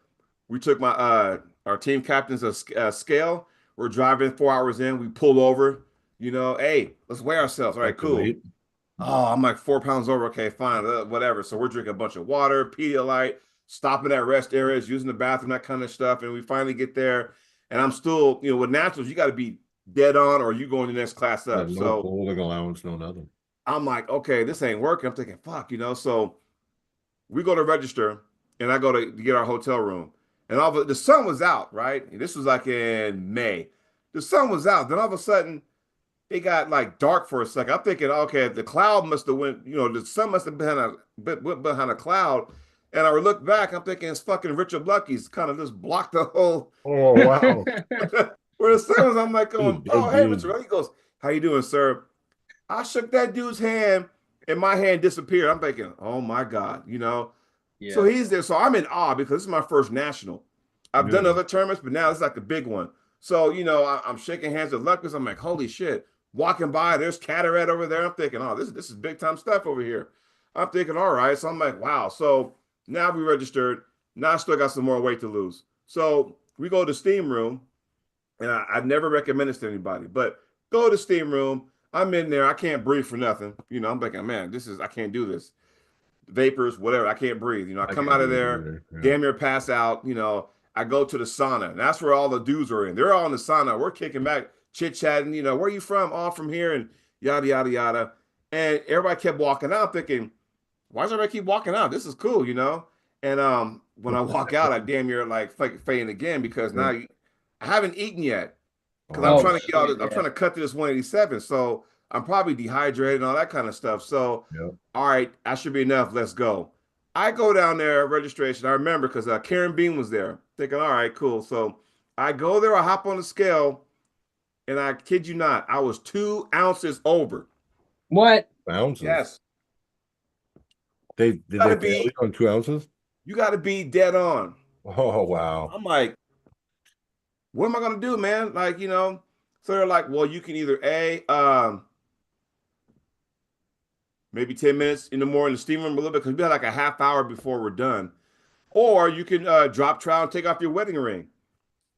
We took our team captain's scale. We're driving 4 hours in. We pulled over. Hey, let's weigh ourselves. All right, cool. Oh, I'm like 4 pounds over. Okay, fine, whatever. So we're drinking a bunch of water, Pedialyte, stopping at rest areas, using the bathroom, that kind of stuff. And we finally get there. And I'm still, with Nationals, you got to be dead on or you going to the next class up. No So holding allowance, no nothing. I'm like, okay, this ain't working. I'm thinking, fuck, So we go to register and I go to get our hotel room. And the sun was out, right? And this was like in May. The sun was out. Then all of a sudden, it got like dark for a second. I'm thinking, okay, the cloud must have went, the sun must have been behind a cloud. And I look back, I'm thinking it's fucking Richard Lucky's kind of just blocked the whole. Oh, wow. Where the sun was, I'm like going, oh, hey, dude. Richard. He goes, how you doing, sir? I shook that dude's hand and my hand disappeared. I'm thinking, oh my God, Yeah. So he's there. So I'm in awe because this is my first national. I've done other tournaments, but now it's like a big one. So, I'm shaking hands with Lucas. I'm like, holy shit. Walking by, there's Cataract over there. I'm thinking, oh, this is big time stuff over here. I'm thinking, all right. So I'm like, wow. So now we registered. Now I still got some more weight to lose. So we go to the steam room, and I've never recommended this to anybody, but go to the steam room. I'm in there. I can't breathe for nothing. I'm thinking, man, I can't do this. Vapors, whatever. I can't breathe. I come out of there, damn near pass out. I go to the sauna, and that's where all the dudes are in. They're all in the sauna. We're kicking back, chit-chatting, where are you from? All from here, and yada, yada, yada. And everybody kept walking out thinking, why does everybody keep walking out? This is cool, And when I walk out, I damn near like fainting again because now I haven't eaten yet. Because I'm trying to get I'm trying to cut to this 187. So I'm probably dehydrated and all that kind of stuff. So, all right, that should be enough. Let's go. I go down there, registration. I remember because Karen Bean was there. Thinking, all right, cool. So I go there, I hop on the scale, and I kid you not, I was 2 ounces over. What? Ounces? Yes. Did they be on 2 ounces? You got to be dead on. Oh, wow. I'm like, what am I going to do, man? Like, so they're like, well, you can either maybe 10 minutes in the morning in the steam room a little bit because we had like a half hour before we're done. Or you can drop trowel and take off your wedding ring.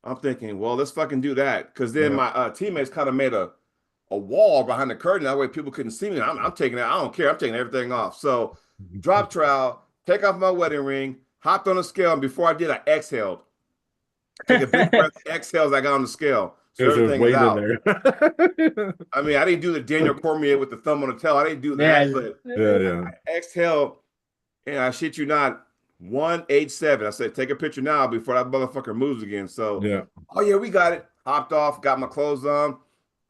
I'm thinking, well, let's fucking do that. Because then my teammates kind of made a wall behind the curtain. That way people couldn't see me. I'm taking that. I don't care. I'm taking everything off. So drop trowel, take off my wedding ring, hopped on the scale. And before I did, I exhaled. Take a big breath, exhales. I got on the scale. So everything is out. I mean, I didn't do the Daniel Cormier with the thumb on the tail. I didn't do that. But I exhaled, and I shit you not, 187. I said, take a picture now before that motherfucker moves again. So, oh yeah, we got it. Hopped off, got my clothes on.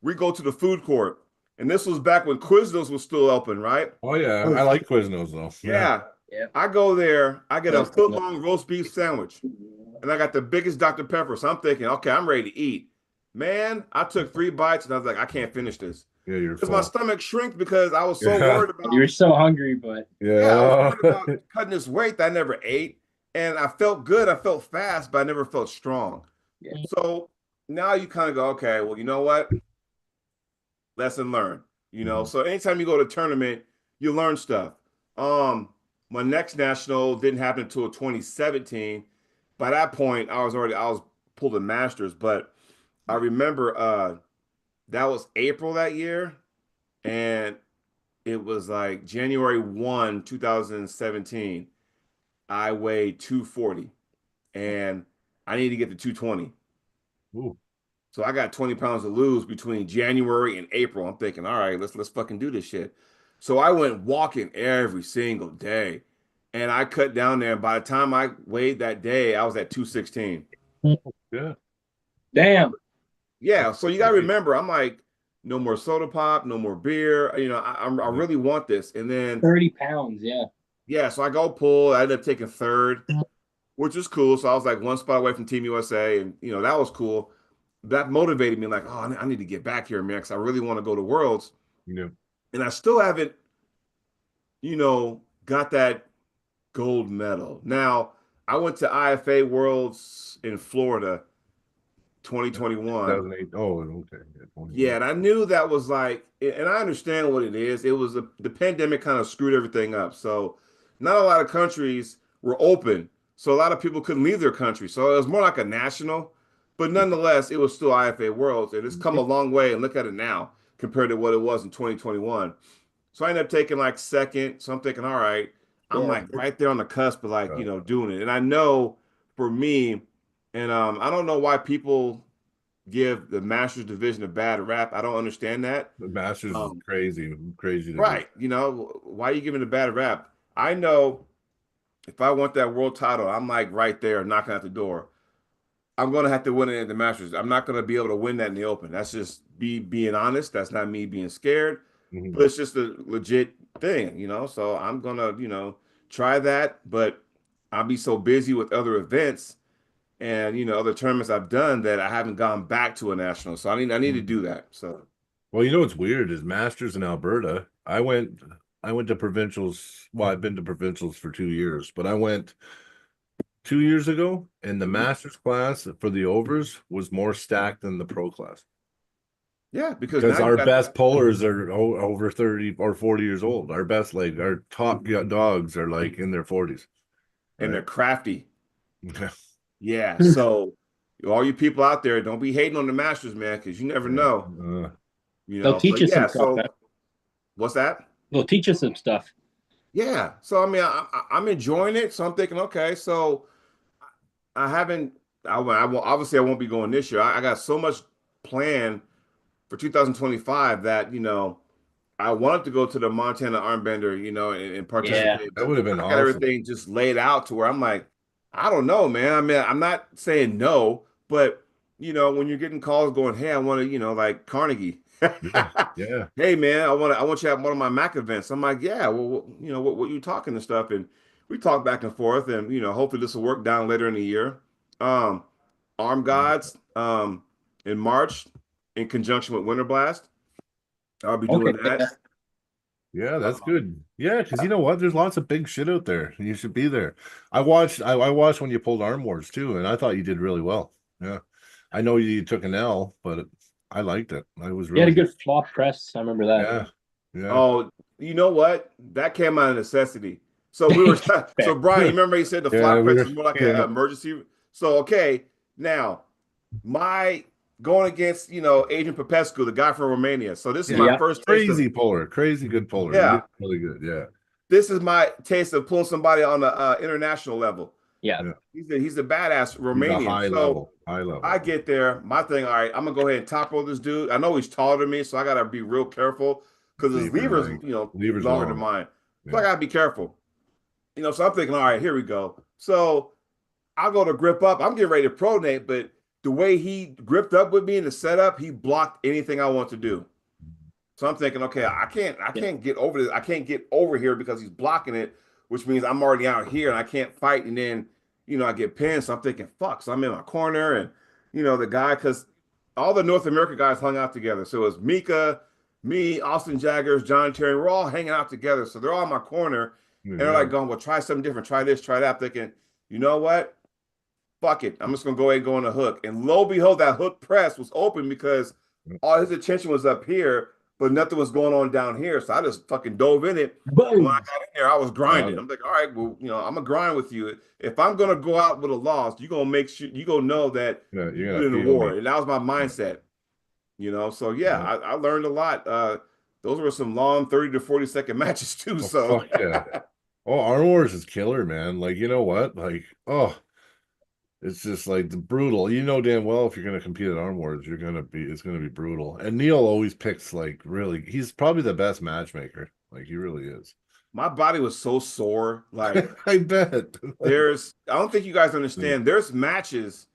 We go to the food court. And this was back when Quiznos was still open, right? Oh, yeah. I like Quiznos, though. Yeah. I go there. I get a foot-long roast beef sandwich. And I got the biggest Dr. Pepper. So I'm thinking, okay, I'm ready to eat. Man, I took 3 bites, and I was like, I can't finish this. Yeah, you're because my stomach shrinked because I was so worried about. You were so hungry, but I was worried about cutting this weight that I never ate, and I felt good. I felt fast, but I never felt strong. Yeah. So now you kind of go, okay, well, you know what? Lesson learned. So anytime you go to a tournament, you learn stuff. My next national didn't happen until 2017. By that point, I was pulling masters, but I remember that was April that year, and it was like January 1, 2017. I weighed 240, and I need to get to 220. Ooh. So I got 20 pounds to lose between January and April. I'm thinking, all right, let's fucking do this shit. So I went walking every single day, and I cut down there. And by the time I weighed that day, I was at 216. Yeah. Damn. Yeah, so you got to Great. remember, I'm like, no more soda pop, no more beer. You know, I Yeah. really want this. And then 30 pounds. Yeah. yeah, so I go pull. I ended up taking third, which was cool. So I was like one spot away from Team USA, and you know that was cool. That motivated me, like, oh, I need to get back here, man, because I really want to go to Worlds, Yeah. and I still haven't, got that gold medal. Now I went to IFA Worlds in Florida, 2021. 2008. Oh, okay. Yeah, 21. Yeah, and I knew that was like, and I understand what it is. It was the pandemic kind of screwed everything up. So, not a lot of countries were open. So, a lot of people couldn't leave their country. So, it was more like a national, but nonetheless, it was still IFA Worlds. And it's come a long way. And look at it now compared to what it was in 2021. So, I ended up taking like second. So, I'm thinking, all right, I'm Yeah. like right there on the cusp of like, Uh, doing it. And I know for me, and I don't know why people give the Masters division a bad rap. I don't understand that. the Masters is Um, crazy, crazy to do. right. Why are you giving it a bad rap? I know if I want that world title, I'm like right there knocking at the door. I'm going to have to win it at the Masters. I'm not going to be able to win that in the Open. That's just being honest. That's not me being scared, but Mhm. it's just a legit thing. So I'm going to, try that, but I'll be so busy with other events and other tournaments I've done that I haven't gone back to a national. So I need to do that. So Well, you know what's weird is Masters in Alberta. I went to provincials. Well, I've been to provincials for 2 years, but I went 2 years ago, and the mhm. Masters class for the overs was more stacked than the pro class Yeah, because now because you our got best pullers are over 30 or 40 years old. Our best, like our top dogs, are like in their 40s, and they're right? crafty. Yeah. So all you people out there, don't be hating on the Masters, man, because you never Yeah. know. They'll teach But you some yeah. stuff, man. So what's that? They'll teach you some stuff. Yeah. So I mean, I'm enjoying it. So I'm thinking, okay, so I haven't. I will obviously I won't be going this year. I got so much planned for 2025 that I wanted to go to the Montana Armbender, and Yeah. participate, That but would have been I got awesome. everything just laid out to where I'm like, I don't know, man. I mean, I'm not saying no, but when you're getting calls going, hey, I want to, like Carnegie. Yeah, yeah. Hey, man, I want you at one of my Mac events. I'm like, yeah, well, what you talking and stuff, and we talk back and forth, and hopefully this will work down later in the year. Um, Arm Gods, in March, in conjunction with Winter Blast, I'll be Okay. doing that. Yeah. Yeah, that's Um, good. Yeah, because you know what? There's lots of big shit out there. You should be there. I watched when you pulled Arm Wars too, and I thought you did really well. Yeah. I know you took an L, but I liked it. I was He had a really good. good flop press. I remember that. Yeah. Yeah. Oh, you know what? That came out of necessity. So we were so Fair. Brian, you remember he said the Yeah, flop we press were is more like an yeah. emergency. So okay, now my going against Adrian Popescu, the guy from Romania. So this is Yeah. my Yeah. first taste of Crazy puller, crazy good puller. He did yeah. really good. Yeah. This is my taste of pulling somebody on the international level. Yeah. Yeah. He's a badass He's a Romanian. high So level, high I level. get there. My thing, all right, I'm gonna go ahead and top roll this dude. I know he's taller than me, so I gotta be real careful because his Lever lever's, length. Lever's longer than long. mine. So I Yeah. gotta be careful. So I'm thinking, all right, here we go. So I'll go to grip up. I'm getting ready to pronate, but the way he gripped up with me in the setup, he blocked anything I want to do. So I'm thinking, okay, I Yeah. can't get over this. I can't get over here because he's blocking it, which means I'm already out here and I can't fight. And then, I get pinned. So I'm thinking, fuck. So I'm in my corner and, the guy, because all the North American guys hung out together. So it was Mika, me, Austin Jaggers, John Terry. We're all hanging out together. So they're all in my corner and they're Yeah. like going, well, try something different. Try this, try that. I'm thinking, you know what? Fuck it. I'm just gonna go ahead and go on a hook. And lo and behold, that hook press was open because all his attention was up here, but nothing was going on down here. So I just fucking dove in it. And when I Boom. got in there, I was Got grinding. it. I'm like, all right, well, I'm gonna grind with you. If I'm gonna go out with a loss, you're gonna make sure you gonna know that Yeah, you you're put gonna in the feel war. me. And that was my Yeah. mindset. So yeah, Yeah. I learned a lot. Those were some long 30 to 40-second matches too. Oh, So fuck yeah. Oh, Arm Wars is killer, man. Like, you know what? Like, oh, it's just like the brutal. You know damn well if you're gonna compete at Arm Wars, it's gonna be brutal. And Neil always picks like really, he's probably the best matchmaker. Like he really is. My body was so sore. Like I bet. I don't think you guys understand. There's matches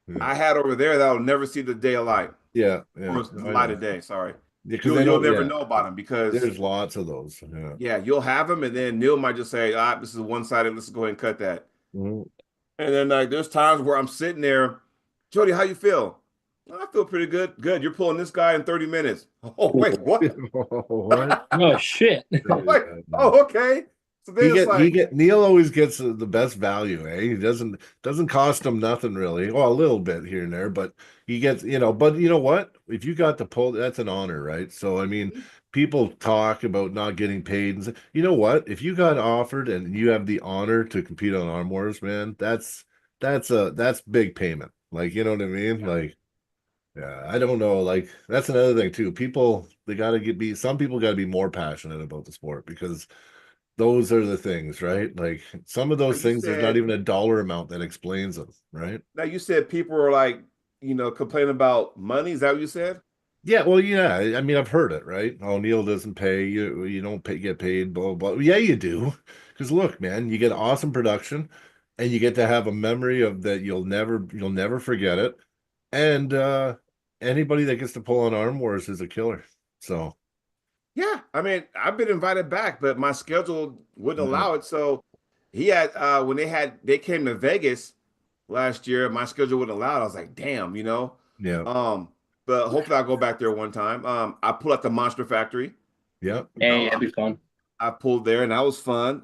Yeah, I had over there that'll never see the day of light yeah, yeah. or the I light know. of day. Sorry, Yeah, because you'll yeah, never know about them because there's lots of those. Yeah. yeah, you'll have them, and then Neil might just say, "Ah, this is one sided. Let's go ahead and cut that." Mhm. And then like there's times where I'm sitting there, Jody, how you feel? "Oh, I feel pretty good. Good. You're pulling this guy in 30 minutes. Oh, wait, what? What? Oh shit. I'm like, oh, okay. So then it's like, Neil always gets the best value, eh? He doesn't cost him nothing really. Well, a little bit here and there, but he gets, but you know what? If you got the pull, that's an honor, right? So I mean, people talk about not getting paid and you know what? If you got offered and you have the honor to compete on Arm Wars, man, that's big payment. Like, you know what I mean? Like, yeah, I don't know. Like, that's another thing too. People they gotta some people gotta be more passionate about the sport because those are the things, right? Like some of those you things, there's not said, even a dollar amount that explains them, right? now you said people are like, complaining about money. Is that what you said? Yeah, well, yeah. I mean, I've heard it, right? Oh, Neil doesn't pay you. You don't get paid, blah blah. Blah. Yeah, you do. Because look, man, you get awesome production, and you get to have a memory of that you'll never forget it. And anybody that gets to pull on Arm Wars is a killer. So Yeah. I mean, I've been invited back, but my schedule wouldn't yeah, allow it. So he had when they came to Vegas last year, my schedule wouldn't allow it. I was like, damn. yeah, Um, but hopefully I'll go back there one time. I pulled at the Monster Factory. yeah. Hey, that'd be fun. I pulled there and that was fun.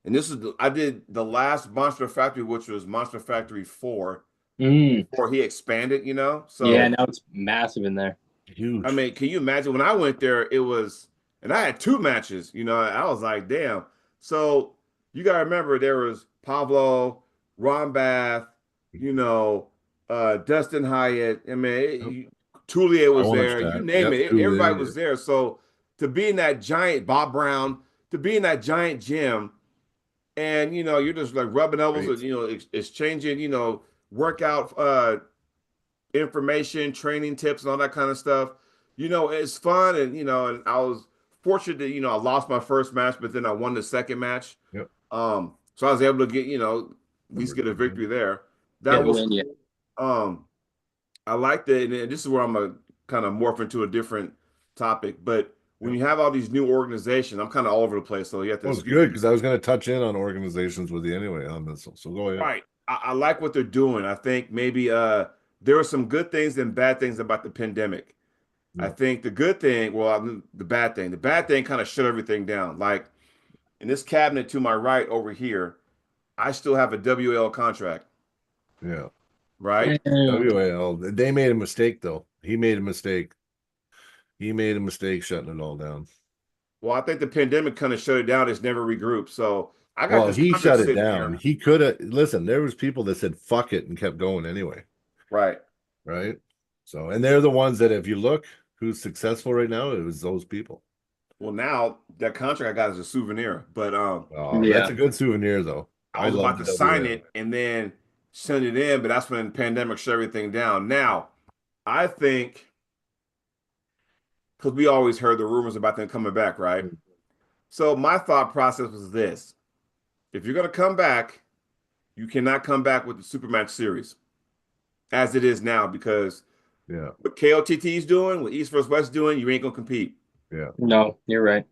And I did the last Monster Factory, which was Monster Factory 4 Mm. before he expanded. Yeah, So now it's massive in there. I Huge. mean, can you imagine when I went there, and I had two matches, I was like, damn. So you gotta remember there was Pablo, Ron Bath, you know, Dustin Hyatt. I mean, Yep. Toulier I was watched there, you that. name Yep, it. too Everybody there. was there. So to be in that giant Bob Brown, to be in that giant gym, and you're just like rubbing elbows, Great. and exchanging, workout information, training tips, and all that kind of stuff. It's fun, and I was fortunate that I lost my first match, but then I won the second match. Yep. So I was able to get at least get a victory there. That Get was win, yeah. cool. I liked it, and this is where I'm gonna kind of morph into a different topic. But when Yep. you have all these new organizations, I'm kind of all over the place, so you have to Well, it's excuse good me. because I was going to touch in on organizations with you anyway on this. So go ahead. Right. I like what they're doing. I think maybe there are some good things and bad things about the pandemic. I Yeah. think the good thing, well, the bad thing kind of shut everything down. Like in this cabinet to my right over here, I still have a WL contract, Yeah. right? Damn. WAL. They made a mistake though. He made a mistake. He made a mistake shutting it all down. Well, I think the pandemic kind of shut it down. It's never regrouped. So I got Well, this he contract shut it sitting down. here, He could have listen, there was people that said fuck it and kept going anyway, right? right? So, and they're the ones that if you look who's successful right now, it was those people. Well, now that contract I got is a souvenir, but Oh, that's Yeah. a good souvenir though. I I was love about the to sign WAL. it and then send it in, but that's when the pandemic shut everything down. Now, I think because we always heard the rumors about them coming back, right? So my thought process was this: if you're gonna come back, you cannot come back with the Supermatch series as it is now because Yeah, what KOTT is doing, what East vs West doing, you ain't gonna compete. yeah. No, you're right.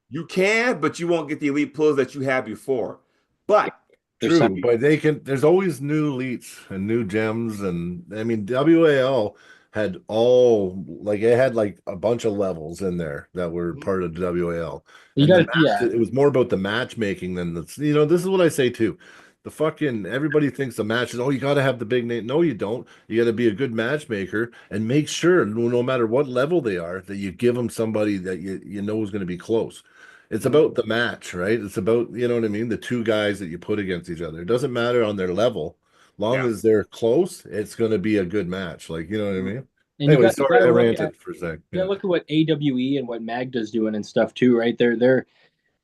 You can, but you won't get the elite pulls that you had before. But There's True, some. but there's always new elites and new gems. And I mean, WAL had it had like a bunch of levels in there that were part of WAL. You And got to, yeah. it was more about the matchmaking than this is what I say too. The fucking everybody thinks the match is, oh, you got to have the big name. No, you don't. You got to be a good matchmaker and make sure no matter what level they are, that you give them somebody that you know is going to be close. It's about the match, right? It's about, you know what I mean? The two guys that you put against each other. It doesn't matter on their level. Long yeah. as they're close, it's going to be a good match. Like, you know what I mean? And Anyway, you sorry got I to look at ranted for a sec. you got Yeah. to look at what AWE and what Magda's doing and stuff too, right? They're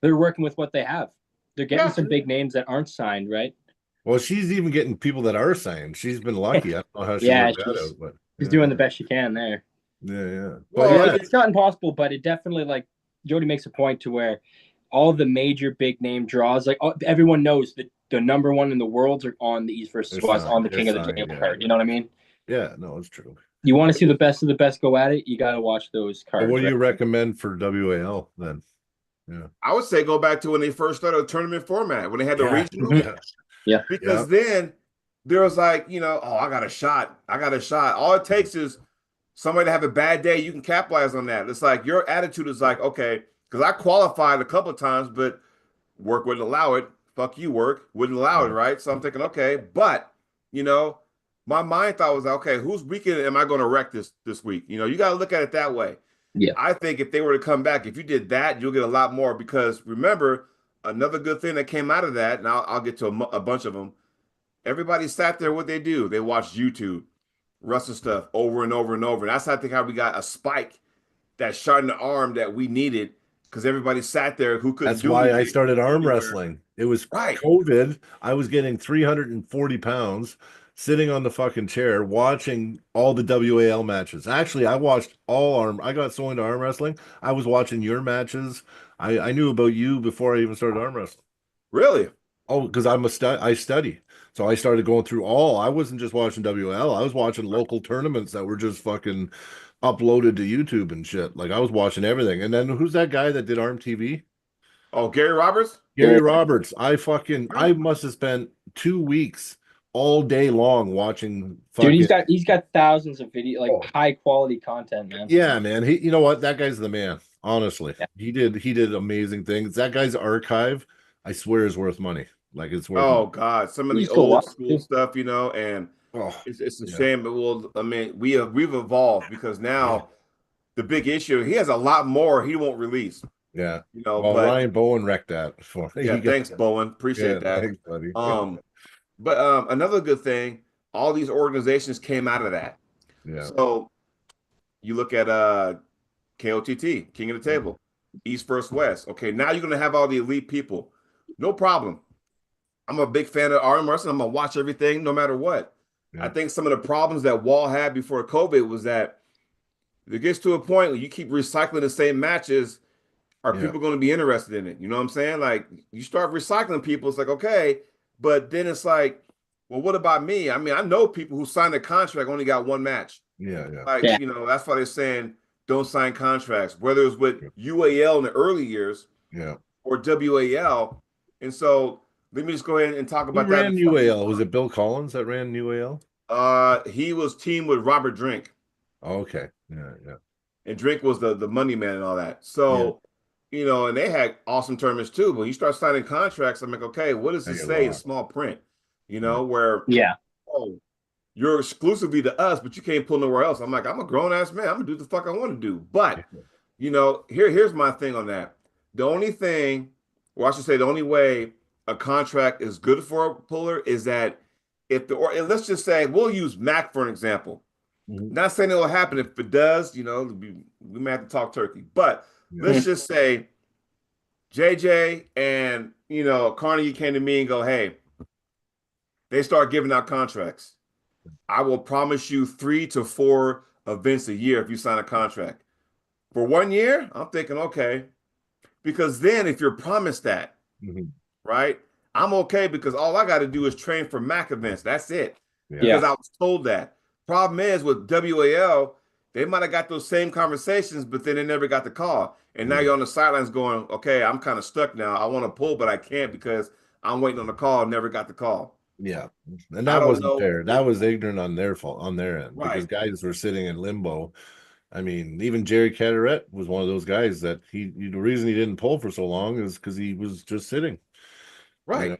working with what they have. They're getting Yeah. some big names that aren't signed, right? Well, she's even getting people that are signed. She's been lucky. I don't know how she Yeah, worked that out, but she's yeah, doing the best she can there. yeah, yeah. But Well, yeah, It's not impossible, but it definitely like Jody makes a point to where all the major big name draws, like everyone knows that the number one in the worlds are on the East versus West on the King of the Table card. You know what I mean? Yeah, no, it's true. You want to see the best of the best go at it, you got to watch those cards. So what do you right? recommend for WAL then? Yeah. I would say go back to when they first started a tournament format, when they had the regionals. Mhm. Yeah. Because then there was like, oh, I got a shot. I got a shot. All it takes is somebody to have a bad day. You can capitalize on that. It's like your attitude is like, okay, because I qualified a couple of times, but work wouldn't allow it. Fuck you, work wouldn't allow it, right? So I'm thinking, okay, but my mind thought was, okay, whose weekend am I going to wreck this week? You got to look at it that way. Yeah. I think if they were to come back, if you did that, you'll get a lot more because remember, another good thing that came out of that, and I'll get to a bunch of them. Everybody sat there. What they do? They watched YouTube, wrestle stuff over and over and over. And that's I think how we got a spike that shot in the arm that we needed because everybody sat there who couldn't. That's why I anything started arm anywhere. wrestling. It was Right. COVID. I was getting 340 pounds sitting on the fucking chair watching all the WAL matches. Actually, I watched all arm. I got so into arm wrestling. I was watching your matches. I knew about you before I even started arm wrestling. Really? Oh, because I study. So I started going through all. I wasn't just watching WL. I was watching local tournaments that were just fucking uploaded to YouTube and shit. Like I was watching everything. And then who's that guy that did Arm TV? Oh, Gary Roberts? Gary Roberts. I must have spent 2 weeks all day long watching Dude, he's got thousands of video, like high quality content, man. Yeah, man. You know what? That guy's the man. Honestly. Yeah. He did amazing things. That guy's archive, I swear, is worth money. Like it's worth money. God, some of the Still old watch school it. stuff, and it's a shame, but we've evolved because now the big issue, he has a lot more he won't release. Yeah. But Ryan Bowen wrecked that for me. Yeah, thanks, Bowen. Appreciate that. Thanks, buddy. But another good thing, all these organizations came out of that. Yeah. So you look at KOTT, King of the Table, East versus West. Okay, now you're gonna have all the elite people. No problem. I'm a big fan of arm wrestling. I'm gonna watch everything no matter what. Yeah. I think some of the problems that Wall had before COVID was that it gets to a point where you keep recycling the same matches. Are people going to be interested in it? You know what I'm saying? Like you start recycling people, it's like, okay, but then it's like, well, what about me? I mean, I know people who signed a contract only got one match. Yeah. Like, that's why they're saying don't sign contracts, whether it's with UAL in the early years or WAL. And so let me just go ahead and talk about Who that. ran UAL? Was it Bill Collins that ran UAL? He was teamed with Robert Drink. Oh, okay. Yeah. And Drink was the money man and all that. So, and they had awesome tournaments too. But you start signing contracts, I'm like, okay, what does it say in small print? Where you're exclusively to us, but you can't pull nowhere else. I'm like, I'm a grown ass man. I'm gonna do the fuck I want to do. But here's my thing on that. The only thing, or I should say, the only way a contract is good for a puller is that and let's just say we'll use Mac for an example. Not saying it will happen. If it does, we may have to talk turkey. But let's just say JJ and Carnegie came to me and go, hey, they start giving out contracts. I will promise you 3 to 4 events a year if you sign a contract. For 1 year, I'm thinking, okay. Because then if you're promised that, right, I'm okay because all I got to do is train for MAC events. That's it. Because I was told that. Problem is with WAL, they might have got those same conversations, but then they never got the call. And now you're on the sidelines going, okay, I'm kind of stuck now. I want to pull, but I can't because I'm waiting on the call. Never got the call. Yeah. And that wasn't fair. That was ignorant on their fault, on their end, because guys were sitting in limbo. I mean, even Jerry Caderet was one of those guys that the reason he didn't pull for so long is because he was just sitting. Right.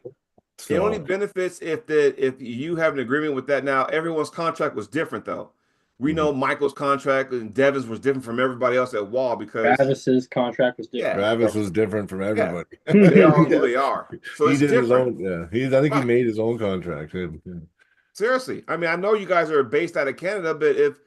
So, it only benefits if you have an agreement with that. Now, everyone's contract was different, though. We know Michael's contract and Devin's was different from everybody else at Wall because Travis's contract was different. Travis was different from everybody. They are who they are. So he it's did different. his own. I think he made his own contract. Seriously, I mean, I know you guys are based out of Canada, but if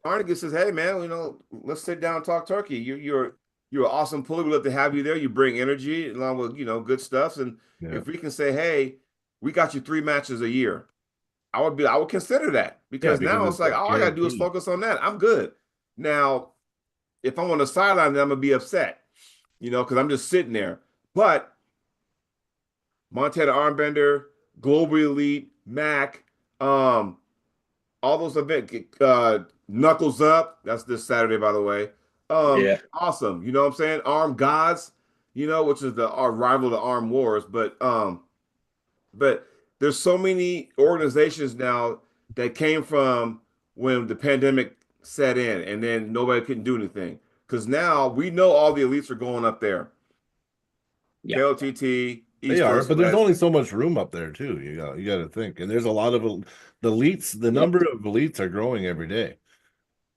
Carnegie says, "Hey, man, let's sit down and talk turkey. You're an awesome puller. We'd love to have you there. You bring energy along with good stuff. And if we can say, hey, we got you 3 matches a year, I would consider that because now it's like all I gotta do is focus on that. I'm good. Now, if I'm on the sideline, then I'm gonna be upset. because I'm just sitting there. But Montana Armbender, Global Elite, Mac, um, all those events, Knuckles Up, that's this Saturday, by the way. Yeah. Awesome. You know what I'm saying? Armed Gods, which is our rival to Armed Wars, but there's so many organizations now that came from when the pandemic set in and then nobody couldn't do anything. Because now we know all the elites are going up there. Yeah. KOTT, They East are, versus but there's West. only so much room up there too. You got to think, and there's a lot of the elites. The Yep. number of elites are growing every day.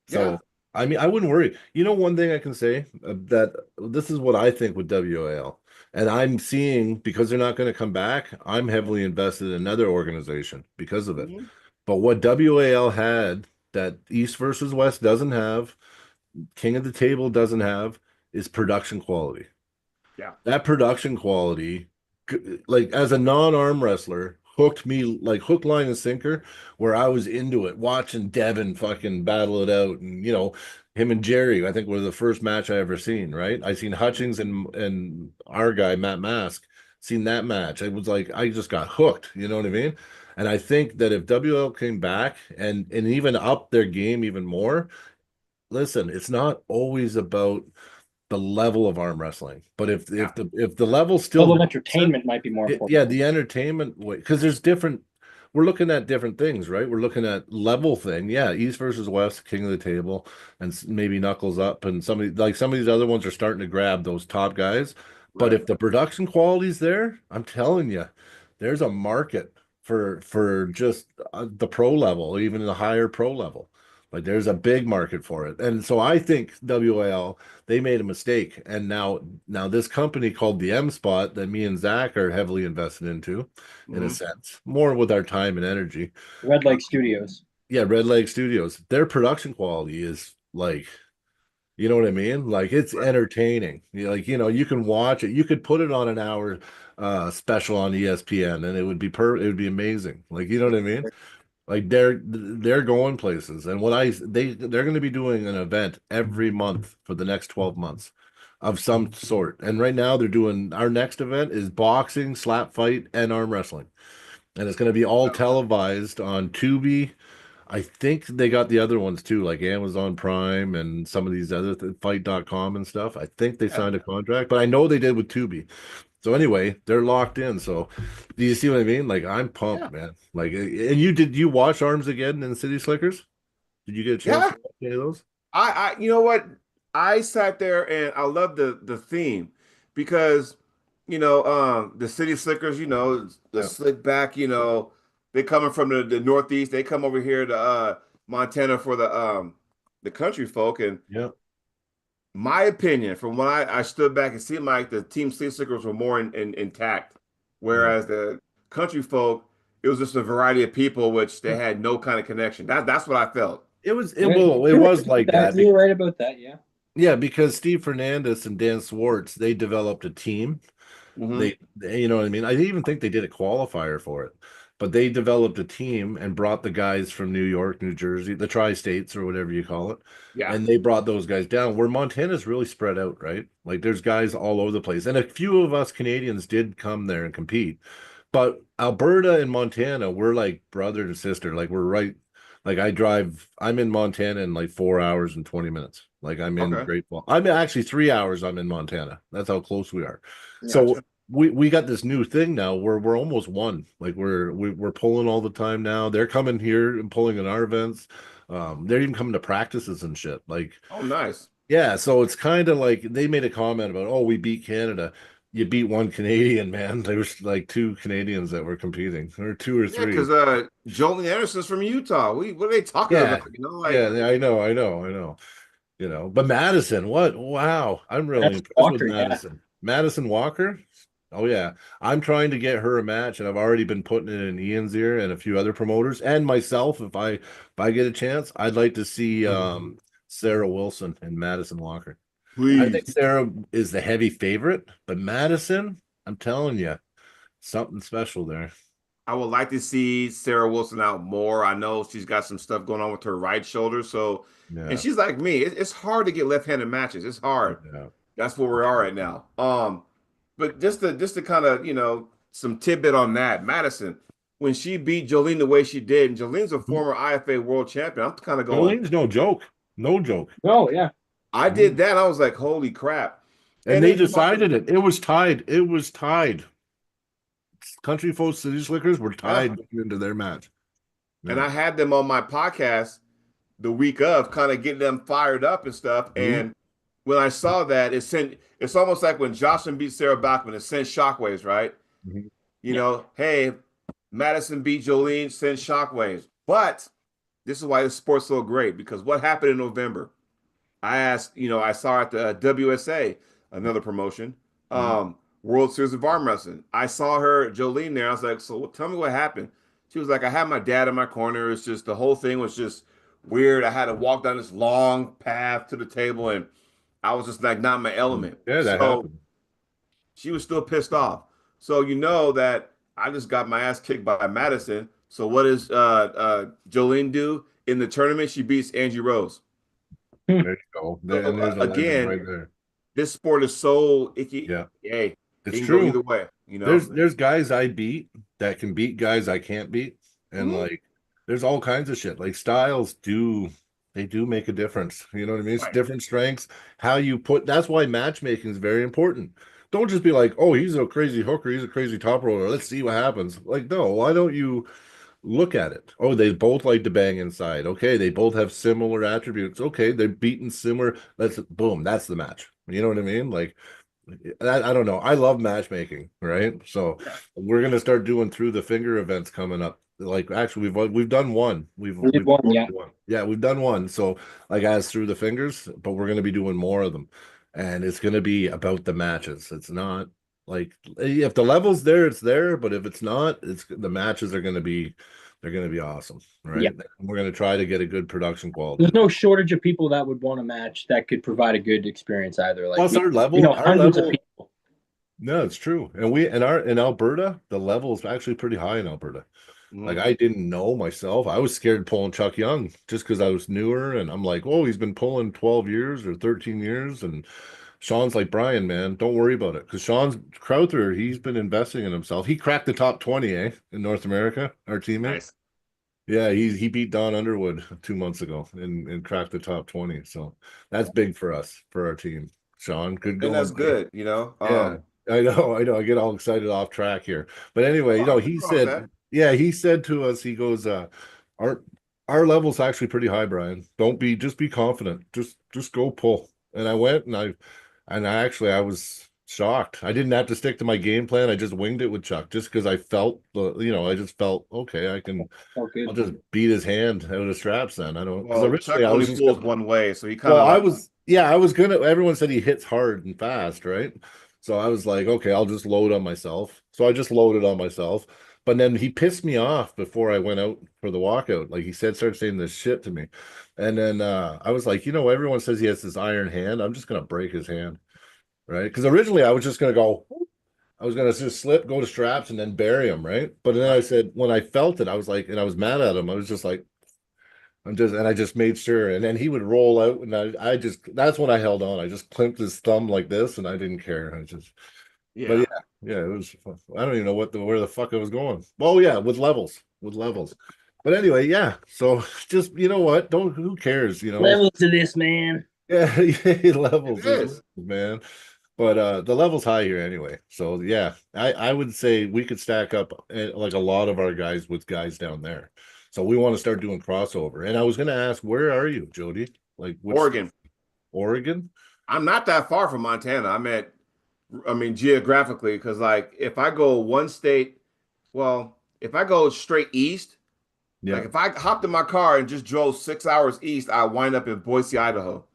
Yeah. So I mean, I wouldn't worry. You know, one thing I can say that this is what I think with WAL, and I'm seeing because they're not going to come back. I'm heavily invested in another organization because of it. Mhm. But what WAL had that East versus West doesn't have, King of the Table doesn't have, is production quality. Yeah. That production quality, like as a non-arm wrestler, hooked me like hook, line, and sinker, where I was into it, watching Devin fucking battle it out, and him and Jerry, I think was the first match I ever seen. Right, I seen Hutchings and our guy Matt Mask, seen that match. It was like I just got hooked. You know what I mean? And I think that if WL came back and even up their game even more, listen, it's not always about the level of arm wrestling. But Yeah. if the level's still Level of decent, entertainment might be more yeah, important. the entertainment way, because there's different. We're looking at different things, right? We're looking at level thing, yeah, East versus West, King of the Table, and maybe Knuckles Up, and some of these other ones are starting to grab those top guys. But Right. if the production quality's there, I'm telling you, there's a market for just the pro level, even the higher pro level. Like there's a big market for it. And so I think WAL, they made a mistake. And now this company called the M Spot that me and Zach are heavily invested into, in a Mhm. sense, more with our time and energy. Red Lake Studios. Yeah, Red Leg Studios. Their production quality is like, you know what I mean? Like it's Right. entertaining. You can watch it. You could put it on an hour special on ESPN and it would be amazing. Like, you know what I mean? Like they're going places, and they're going to be doing an event every month for the next 12 months of some sort. And right now they're doing our next event is boxing, slap fight, and arm wrestling, and it's going to be all televised on Tubi. I think they got the other ones too, like Amazon Prime and some of these other fight.com and stuff. I think they Yeah. signed a contract, but I know they did with Tubi. So anyway, they're locked in. So do you see what I mean? Like I'm Yeah. pumped, man. Like, and you watch Arms Again and City Slickers? Did you get a chance Yeah. to watch any of those? You know what? I sat there and I love the theme because, the city slickers, the Yeah. slick back, they coming from the Northeast. They come over here to Montana for the country folk. And Yeah. my opinion, from when I stood back, it seemed like the team city slickers were more intact, Mm. whereas the country folk, it was just a variety of people which they had no kind of connection. That's what I felt. Yeah, It you're right was about like that. that. You're right about that. Yeah. Yeah, because Steve Fernandez and Dan Swartz, they developed a team. Hmm. You know what I mean? I even think they did a qualifier for it, but they developed a team and brought the guys from New York, New Jersey, the tri-states or whatever you call it, Yeah. and they brought those guys down. Where Montana's really spread out, right? Like there's guys all over the place, and a few of us Canadians did come there and compete, but Alberta and Montana, we're like brother and sister. Like we're right. Like I'm in Montana in like 4 hours and 20 minutes. Like I'm in Okay. Great Falls. I'm actually 3 hours. I'm in Montana. That's how close we are. So Gotcha. we got this new thing now where we're almost one. Like we're pulling all the time now. They're coming here and pulling in our events. They're even coming to practices and shit. Like, Oh, nice. yeah, so it's kind of like they made a comment about, oh, we beat Canada. You beat one Canadian, man. There was like two Canadians that were competing, or two or Yeah, three. because Jolene Anderson's from Utah. What are they talking Yeah, about? Like, yeah, I know. But Madison, what? Wow, I'm really That's impressed with Walker. Yeah. Madison. Madison Walker. Oh yeah, I'm trying to get her a match, and I've already been putting it in Ian's ear and a few other promoters and myself. If I get a chance, I'd like to see Sarah Wilson and Madison Walker. I please. think Sarah is the heavy favorite, but Madison, I'm telling you, something special there. I would like to see Sarah Wilson out more. I know she's got some stuff going on with her right shoulder. So, and Yeah, she's like me. It's hard to get left-handed matches. It's hard. yeah. That's where we are right now. But just to kind of, some tidbit on that, Madison, when she beat Jolene the way she did, and Jolene's a former IFA world champion, I'm kind of going, Jolene's no joke. No joke. Oh yeah. I did that. I was like, holy crap. And they decided it. It was tied. It was tied. Country Folk City Slickers were tied into their match. And I had them on my podcast the week of, kind of getting them fired up and stuff. And when I saw that, it's almost like when Jocelyn beat Sarah Bachman, it sent shockwaves, right? You know, hey, Madison beat Jolene, send shockwaves. But this is why this sport's so great, because what happened in November? I asked, I saw her at the WSA, another promotion, World Series of Arm Wrestling. I saw her, Jolene, there. I was like, so tell me what happened. She was like, I had my dad in my corner. It's just the whole thing was just weird. I had to walk down this long path to the table, and I was just like not in my element. Yeah, that happened. She was still pissed off. So you know that I just got my ass kicked by Madison. So what does Jolene do in the tournament? She beats Angie Rose. There you go. There's again, right there. This sport is so icky. Yeah, hey, it's it can true. go either way. There's guys I beat that can beat guys I can't beat, and like there's all kinds of shit. Like styles do make a difference. You know what I mean? It's different strengths. How you put. That's why matchmaking is very important. Don't just be like, oh, he's a crazy hooker, he's a crazy top roller. Let's see what happens. Like, no, why don't you look at it? Oh, they both like to bang inside. Okay, they both have similar attributes. Okay, they're beaten similar. Boom, that's the match. You know what I mean? Like, I don't know. I love matchmaking, right? So we're gonna start doing through the finger events coming up. Like, actually, we've done one. We've won, yeah, we've done one. So like as through the fingers, but we're gonna be doing more of them, and it's gonna be about the matches. It's not like if the level's there, it's there. But if it's not, it's the matches are gonna be. They're going to be awesome, right? Yeah. We're going to try to get a good production quality. There's no shortage of people that would want a match that could provide a good experience either. Like, plus our level, hundreds of people. No, it's true. And in Alberta, the level is actually pretty high in Alberta. Like, I didn't know myself. I was scared pulling Chuck Young just because I was newer, and I'm like, oh, he's been pulling 12 years or 13 years, and Sean's like, Brian, man, don't worry about it. Because Sean's Crowther, he's been investing in himself. He cracked the top 20, in North America, our teammate. Nice. Yeah, he beat Don Underwood 2 months ago and cracked the top 20. So that's big for us, for our team. Sean, good going. And that's good, Yeah, I know. I get all excited off track here. But anyway, he said to us, he goes, our level's actually pretty high, Brian. Just be confident. Just go pull. And I went and I was shocked. I didn't have to stick to my game plan. I just winged it with Chuck just because I felt I just felt okay. I'll just beat his hand out of the straps then. I don't. Well, Chuck only pulls one way, so he kind of. I was gonna. Everyone said he hits hard and fast, right? So I was like, okay, I'll just load on myself. So I just loaded on myself. But then he pissed me off before I went out for the walkout. Like he started saying this shit to me. And then I was like, everyone says he has this iron hand. I'm just going to break his hand. Right. Because originally I was just going to go, I was going to just slip, go to straps and then bury him. Right. But then I said, when I felt it, I was like, and I was mad at him. I was just like, I just made sure. And then he would roll out. And that's when I held on. I just clamped his thumb like this and I didn't care. But it was. I don't even know where the fuck I was going. Oh yeah, with levels. But anyway, yeah. So just what? Who cares? Levels to this, man. Yeah, levels, man. But the level's high here anyway. So yeah, I would say we could stack up like a lot of our guys with guys down there. So we want to start doing crossover. And I was going to ask, where are you, Jody? Like Oregon. Oregon? I'm not that far from Montana. Geographically, because like if I go one state, if I go straight east, like if I hopped in my car and just drove 6 hours east, I wind up in Boise, Idaho.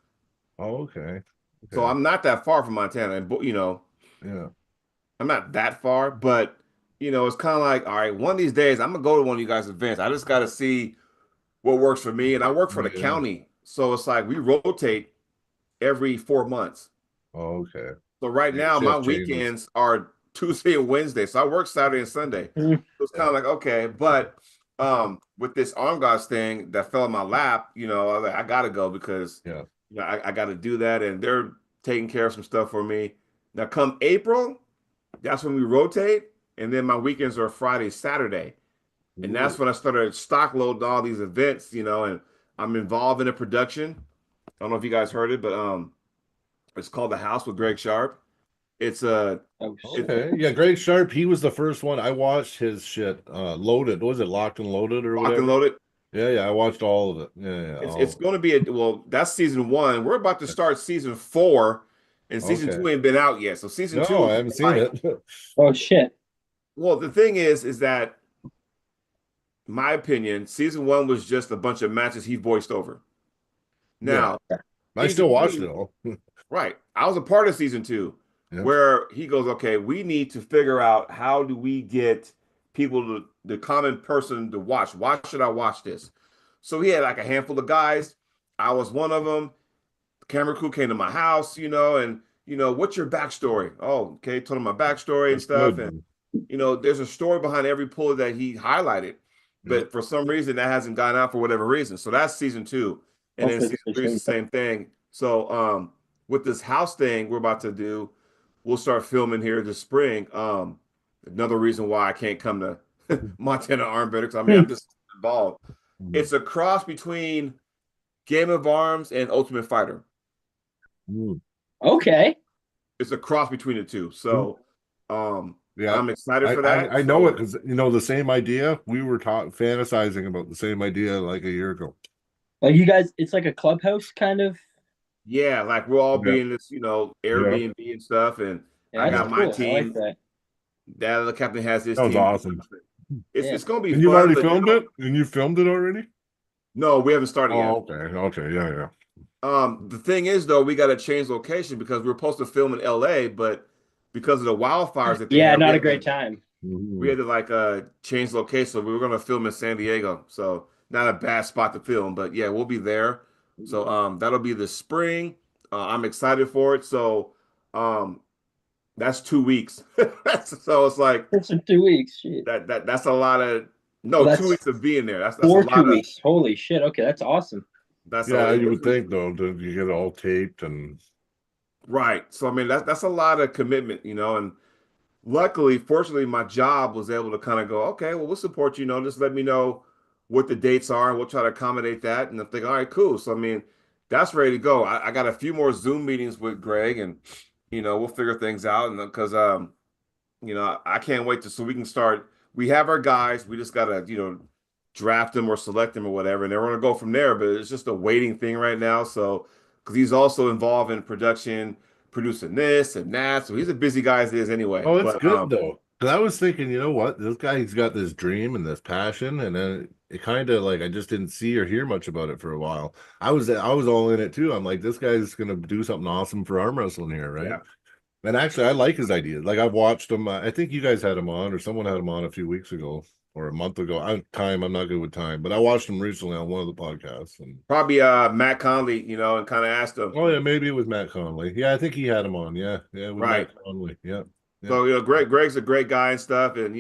Oh, okay. So I'm not that far from Montana, and I'm not that far, but it's kind of like, all right, one of these days I'm gonna go to one of you guys' events. I just got to see what works for me, and I work for the county, so it's like we rotate every 4 months. Oh, okay. So right now, my weekends are Tuesday and Wednesday. So I work Saturday and Sunday. So it's kind of like, okay. But with this arm guards thing that fell in my lap, I got to go because I got to do that. And they're taking care of some stuff for me. Now, come April, that's when we rotate, and then my weekends are Friday, Saturday, and that's when I started stock loading all these events, and I'm involved in a production. I don't know if you guys heard it, but it's called The House with Greg Sharp. It's a Oh shit. Okay. Yeah, Greg Sharp, he was the first one. I watched his shit. Loaded. Was it Locked and Loaded or lock and whatever? loaded. Yeah, I watched all of it. Yeah, It's going to be well. That's season one. We're about to start season four, and season Okay. two ain't been out yet. So season two No, is I haven't seen like, it. Oh shit. well, the thing is that my opinion, season one was just a bunch of matches he voiced over. Yeah. Now, I season still watched it two, all. right? I was a part of season two, Yep. where he goes, okay, we need to figure out how do we get people to the common person to watch. Why should I watch this? So he had like a handful of guys. I was one of them. Camera crew came to my house, and what's your backstory? Oh, okay, told him my backstory and That's stuff, and good. there's a story behind every puller that he highlighted, Yep. but for some reason that hasn't gone out for whatever reason. So that's season two, and then Hopefully season this three is the is same thing. So with this house thing we're about to do, we'll start filming here this spring. Another reason why I can't come to Montana Arm Better, because I mean I'm just involved. It's a cross between Game of Arms and Ultimate Fighter. Mm. Okay. It's a cross between the two. So Yeah, I'm excited for that. I know it because the same idea. We were fantasizing about the same idea like a year ago. Like you guys, it's like a clubhouse kind of. Yeah, like we'll all Yeah. be in this, Airbnb and stuff. And Yeah, I that's got my cool. I team. like that. That other captain has his That was team. awesome. It's gonna be And you've fun. already but, filmed it? And you filmed it already? No, we haven't started yet. Oh, okay, yeah. The thing is though, we gotta change location because we were supposed to film in LA, but because of the wildfires that they Yeah, had, not a great time. we had to like change location. So we were gonna film in San Diego. So not a bad spot to film, but yeah, we'll be there. So that'll be the spring. I'm excited for it. So that's 2 weeks. So it's like It's in 2 weeks. Shit. that's a lot of Well, that's 2 weeks of being there. That's a for lot 2 weeks. Holy shit. Okay, that's awesome. that's Yeah, a you would think though, that you get it all taped and right. So I mean that's a lot of commitment, and luckily, fortunately, my job was able to kind of go, okay, well, we'll support you, just let me know what the dates are and we'll try to accommodate that. And I'm thinking, all right, cool. So, I mean, that's ready to go. I got a few more Zoom meetings with Greg and, we'll figure things out. And because, I can't wait so we can start. We have our guys. We just got to, draft them or select them or whatever. And then we're going to go from there. But it's just a waiting thing right now. So, because he's also involved in production, producing this and that. So he's a busy guy as it is anyway. oh, it's But good though. Because I was thinking, you know what, this guy's got this dream and this passion, and then it kind of like I just didn't see or hear much about it for a while. I was all in it too. I'm like, this guy's gonna do something awesome for arm wrestling here, right? yeah. And actually, I like his ideas. Like I've watched him. I think you guys had him on, or someone had him on a few weeks ago or a month ago. I'm not good with time, but I watched him recently on one of the podcasts. And Probably Matt Conley, and kind of asked him. oh yeah, maybe it was Matt Conley. Yeah, I think he had him on. Yeah, with Right. Matt Conley. Yeah. So Greg's a great guy and stuff, and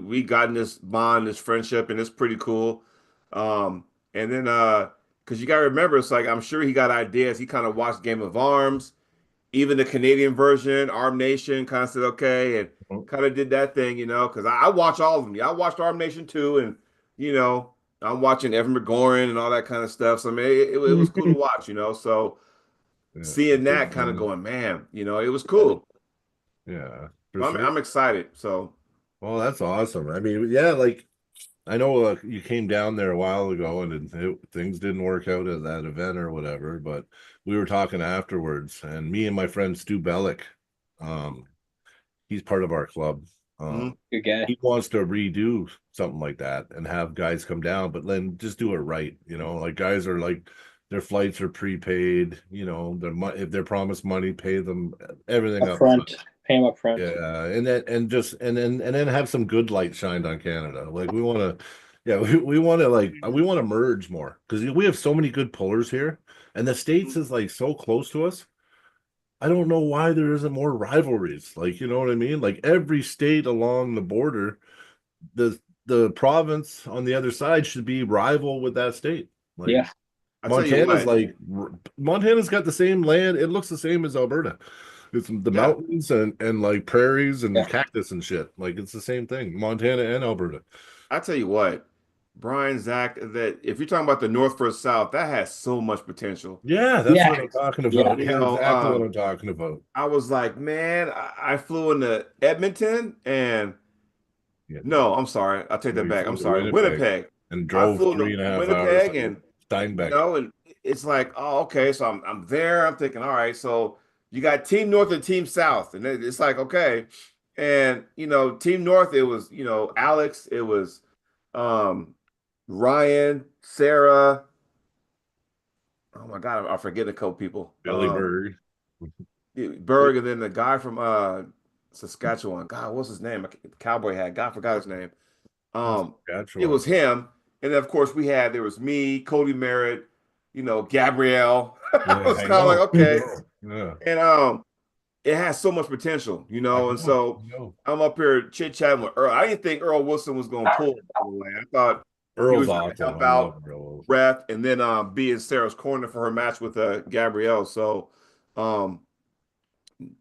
we got in this bond, this friendship, and it's pretty cool. And then because you gotta remember, it's like I'm sure he got ideas. He kind of watched Game of Arms, even the Canadian version, Arm Nation, kind of said okay, and kind of did that thing, because I watch all of them. Yeah, I watched Arm Nation too, and I'm watching Evan McGoran and all that kind of stuff. So I mean, it was cool to watch, So seeing that kind of going, man, it was cool. Yeah. I'm excited. So, well, that's awesome. I mean, yeah, like I know you came down there a while ago and things didn't work out at that event or whatever, but we were talking afterwards, and me and my friend Stu Bellick, he's part of our club. Good guy. He wants to redo something like that and have guys come down, but then just do it right. Like guys are like their flights are prepaid. If they're promised money, pay them everything up front. Pay them up front. Yeah, and then have some good light shined on Canada. Like we want to, yeah, we want to merge more because we have so many good pullers here, and the States is like so close to us. I don't know why there isn't more rivalries. Like, you know what I mean? Like every state along the border, the province on the other side should be rival with that state. Like, yeah. I tell you what, Montana's got the same land. It looks the same as Alberta. It's the yeah, mountains and like prairies and Yeah. cactus and shit. Like it's the same thing, Montana and Alberta. I tell you what, Brian, Zach, that if you're talking about the North versus South, that has so much potential. Yeah, that's Yeah. what I'm talking Yeah. about. You Yeah, know, exactly what I'm talking about. I was like, man, I flew into Edmonton and Yeah, no, I'm sorry. I take no, that you back. I'm flew to sorry. Winnipeg Winnipeg. and I drove flew three into and a half hours Winnipeg to you Steinbeck. know, and it's like, oh, okay. So I'm there. I'm thinking, all right, so you got Team North and Team South. And it's like, okay. And Team North, it was, Alex, it was um Ryan, Sarah. Oh my God, I forget a couple people. Billy Berg. Berg, and then the guy from Saskatchewan. God, what's his name? The cowboy hat. God, I forgot his name. It Saskatchewan. was him, and then of course there was me, Cody Merritt, Gabrielle. I Yeah, was I kind of like, know. I okay, know. Yeah. and it has so much potential, I and know. so I know. I'm up here chit chatting with Earl. I didn't think Earl Wilson was going to pull it, by the way. I thought he Earl's was going to awesome. help I love out Earl. ref, and then be in Sarah's corner for her match with Gabrielle. So, um,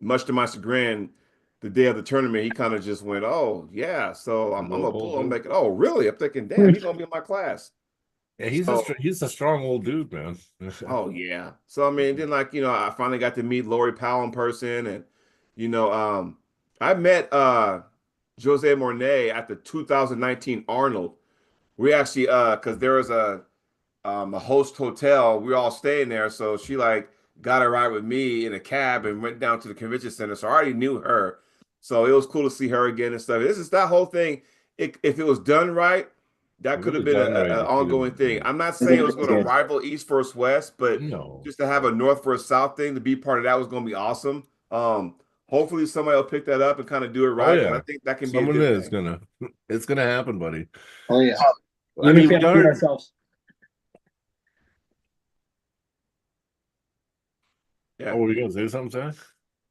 much to my chagrin, the day of the tournament, he kind of just went, "Oh yeah." So I'm a Leopold pull. I'm too. like, "Oh really?" I'm thinking, "Damn, he's gonna be in my class." Yeah, So, he's a strong old dude, man. oh yeah. So I mean, then I finally got to meet Lori Powell in person, and you know, um, I met Jose Mornay at the 2019 Arnold. We actually because there was a host hotel. We were all staying there, so she like got a ride with me in a cab and went down to the convention center. So I already knew her, so it was cool to see her again and stuff. This is that whole thing. If it was done right, that It could have was been done right. an You could ongoing thing. have, I'm not It saying it was really going to did. rival East versus West, but no. just to have a North versus South thing to be part of that was going to be awesome. Hopefully somebody will pick that up and kind of do it Oh right because I yeah. think that can be a Someone good is thing. gonna it's gonna happen, buddy. Oh yeah. I Even if mean, we we have to do it are. ourselves. Yeah. Oh, were you gonna say something, Zach?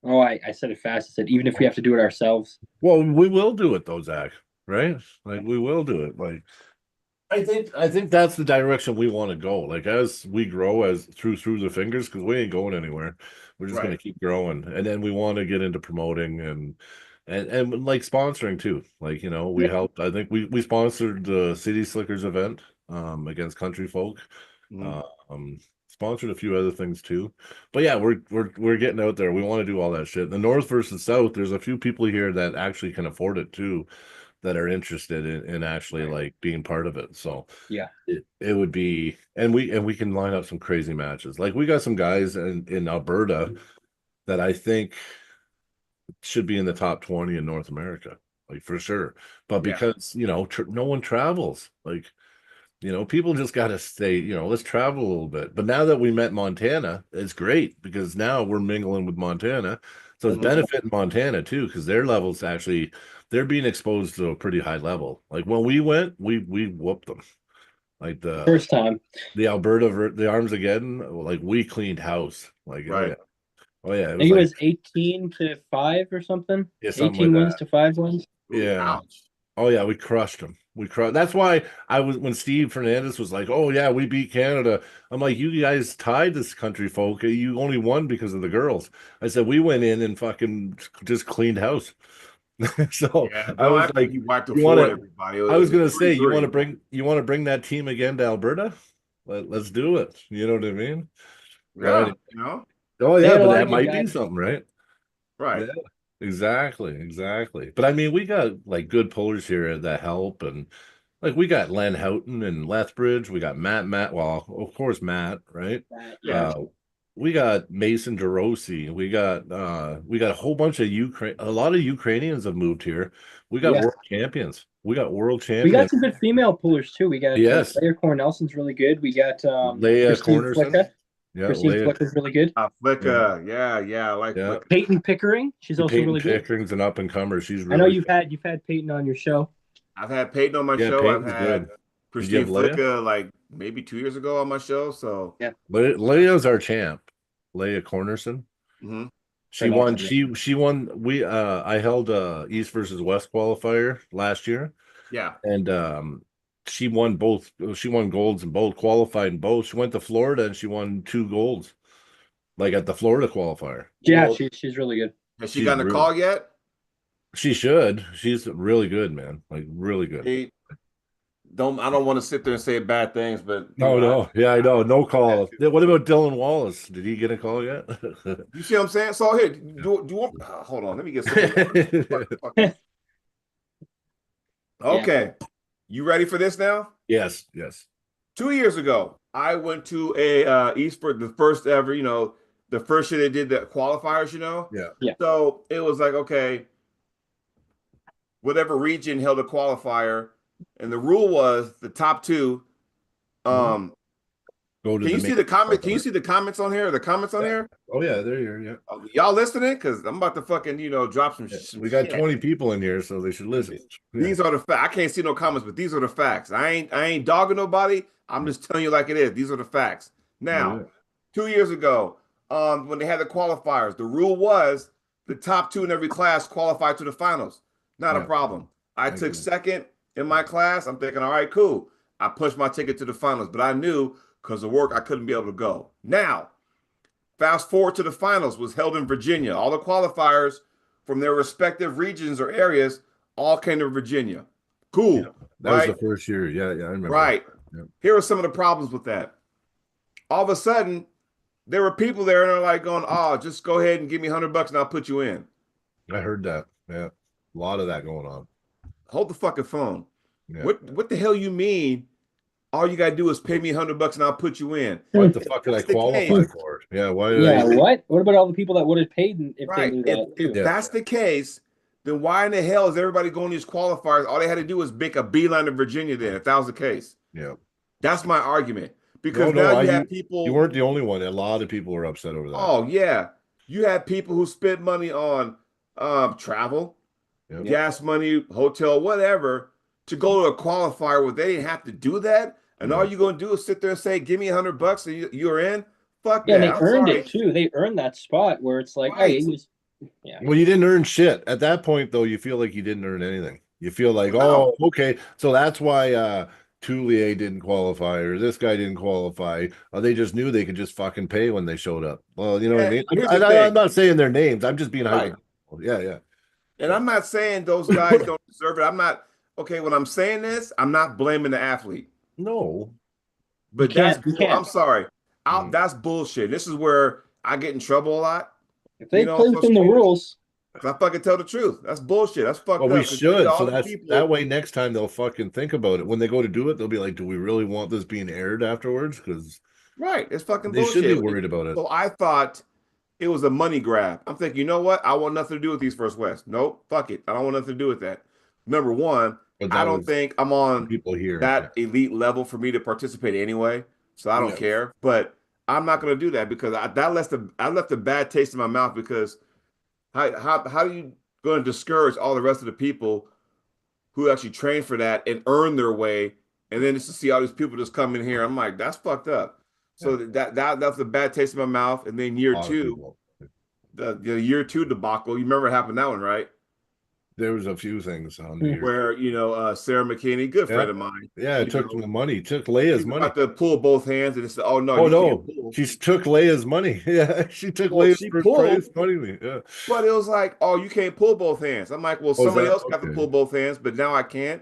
Oh, I said it fast. I said even if we have to do it ourselves. Well, we will do it though, Zach. Right? Like we will do it. Like I think that's the direction we want to go. Like as we grow as through the fingers, because we ain't going anywhere. We're just gonna Right. keep growing. And then we want to get into promoting and like sponsoring too. Like, we Yeah. helped. I think we sponsored the City Slickers event against Country Folk. Mhm. Uh, sponsored a few other things too. But yeah, we're getting out there. We want to do all that shit. The North versus South, there's a few people here that actually can afford it too, that are interested in actually Right. like being part of it. So Yeah. it would be, and we can line up some crazy matches. Like we got some guys in Alberta that I think should be in the top 20 in North America, like for sure. But Yeah. because no one travels, like people just got to stay, let's travel a little bit. But now that we met Montana, it's great because now we're mingling with Montana. So it's Mhm. benefiting Montana too, because their levels actually, they're being exposed to a pretty high level. Like when we went, we whooped them. Like First time. the Alberta, the Armageddon, like we cleaned house. Like, oh yeah. Right. Oh yeah. It I was think it like, was 18-5 or something. yeah, something like 18 wins that. to 5 wins. Ooh, Yeah. ouch. Oh yeah, we crushed them. We crushed. That's why I was when Steve Fernandez was like, "Oh yeah, we beat Canada." I'm like, "You guys tied this country, folk. You only won because of the girls." I said, "We went in and fucking just cleaned house." So Yeah, I don't was act like like, you wiped the "You want floor, to?" everybody. I was It was gonna say, three. you want to bring that team again to Alberta? Let's do it. You know what I mean? But Yeah, anyway, you know? oh They yeah, had a but lot that of good might be guys. something, right? Yeah, Right. exactly. But I mean, we got like good pullers here that help, and like we got Len Houghton and Lethbridge. We got Matt. Well, of course Matt, right? Yeah. Yeah. Uh, we got Mason DeRossi. We got a whole bunch of A lot of Ukrainians have moved here. We got Yeah. world champions. We got world We got champions. some good female pullers too. We got Yes, Leah Cornelson's really good. We got Leah Christine Cornerson. Flicka. Yeah, Christine Leah. Flicka's really good. Yeah, Flicka. Yeah, I like yeah. Flicka. Peyton Pickering, she's also Peyton really good. Pickering's an up and comer. She's I know really you've had Peyton on your show. I've had Peyton on my yeah. show. I've Peyton's had good. Did you Christine have Leah? Flicka like maybe 2 years ago on my show. So, Yeah. Leah's our champ. Leah Cornerson. mhm. She won. Phenomenal. She won. I held a East versus West qualifier last year, Yeah. and she won both. She won golds and both, qualified in both. She went to Florida and she won 2 golds, like at the Florida qualifier. Yeah, Well, she's really good. has she She's gotten a really, call yet? she should. She's really good, man. Like really good. Hey, I don't want to sit there and say bad things, but No, no. Yeah, I know. No call. What about Dylan Wallace? Did he get a call yet? You see what I'm saying? So here, do you want? Hold on, let me get some water. Okay, you ready for this now? Yes, yes. 2 years ago, I went to a Eastford, the first ever, the first year they did the qualifiers, Yeah. Yeah. So it was like, okay, whatever region held a qualifier, and the rule was the top two. Go to Can you see the comment? Can you qualifier. see the comments on here? The comments on here? Oh yeah, they're here. Yeah. Y'all listening? Because I'm about to fucking, drop some. We got shit. 20 people in here, so they should listen. These are the facts. I can't see no comments, but these are the facts. I ain't dogging nobody. I'm just telling you like it is. These are the facts. Now, 2 years ago, when they had the qualifiers, the rule was the top two in every class qualified to the finals. Not a problem. I took second in my class. I'm thinking, all right, cool. I pushed my ticket to the finals, but I knew because of work I couldn't be able to go. Now, fast forward to the finals was held in Virginia. All the qualifiers from their respective regions or areas all came to Virginia. Cool. Yeah, that was the first year. Yeah, I remember. Right. Yeah. Here are some of the problems with that. All of a sudden, there were people there and they're like going, oh, just go ahead and give me $100 and I'll put you in. I heard that. Yeah. A lot of that going on. Hold the fucking phone. Yeah. What the hell you mean? All you gotta do is pay me $100 and I'll put you in. What the fuck did I qualify for? Yeah, why did Yeah, what? What about all the people that would have paid if they knew that? If that's the case, then why in the hell is everybody going to these qualifiers? All they had to do was make a beeline to Virginia then, if that was the case. Yeah. That's my argument. Because now you have people. You weren't the only one. A lot of people were upset over that. Oh, yeah. You have people who spent money on travel, gas money, hotel, whatever, to go to a qualifier where they didn't have to do that. And all you're going to do is sit there and say, give me $100 and you're in. Fuck that. Yeah, they earned it too. They earned that spot where it's like, hey, Well, you didn't earn shit. At that point, though, you feel like you didn't earn anything. You feel like, oh, okay. So that's why Toulier didn't qualify or this guy didn't qualify. They just knew they could just fucking pay when they showed up. Well, you know what I mean? I'm not saying their names. I'm just being hypothetical. Yeah. And I'm not saying those guys don't deserve it. I'm not, okay, when I'm saying this, I'm not blaming the athlete. No. But I'm sorry. That's bullshit. This is where I get in trouble a lot. If they play within the rules. I fucking tell the truth. That's bullshit. That's fucked up. We should. So that way next time they'll fucking think about it. When they go to do it, they'll be like, do we really want this being aired afterwards? Because it's fucking they bullshit. Should be worried about it. So I thought it was a money grab. I'm thinking, you know what? I want nothing to do with East First West. Nope. Fuck it. I don't want nothing to do with that. Number one, I don't think I'm on people here that elite level for me to participate anyway. So I don't care. But I'm not going to do that because I left a bad taste in my mouth because how are you going to discourage all the rest of the people who actually train for that and earn their way, and then just to see all these people just come in here? I'm like, that's fucked up. So that's a bad taste in my mouth. And then year two, the year two debacle. You remember what happened that one, right? There was a few things on here where Sarah McKinney, good friend of mine. Yeah, it took the money. Took Leia's money. Got to pull both hands and said, "Oh no, she took Leia's money." Yeah, she took Leia's money. Yeah, but it was like, "Oh, you can't pull both hands." I'm like, "Well, somebody else got to pull both hands, but now I can't."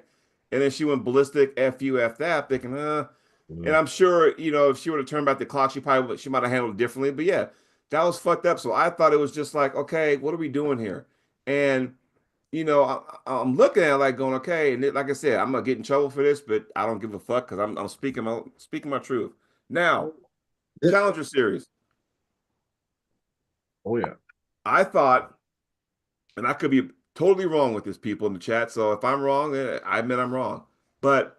And then she went ballistic. F you, F that, thinking, And I'm sure, if she would have turned back the clock, she might have handled it differently. But yeah, that was fucked up. So I thought it was just like, okay, what are we doing here? And I'm looking at it like going, okay, and like I said, I'm gonna get in trouble for this, but I don't give a fuck because I'm speaking my truth. Now, Challenger Series. Oh yeah. I thought, and I could be totally wrong with this, people in the chat. So if I'm wrong, then I admit I'm wrong. But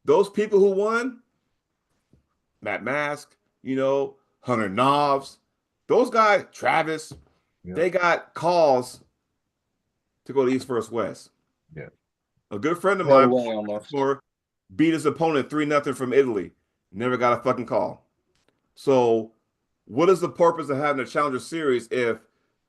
those people who won, Matt Mask, Hunter Knobs, those guys, Travis, they got calls to go to East First West. Yeah. A good friend of mine beat his opponent 3-0 from Italy. Never got a fucking call. So what is the purpose of having a Challenger Series if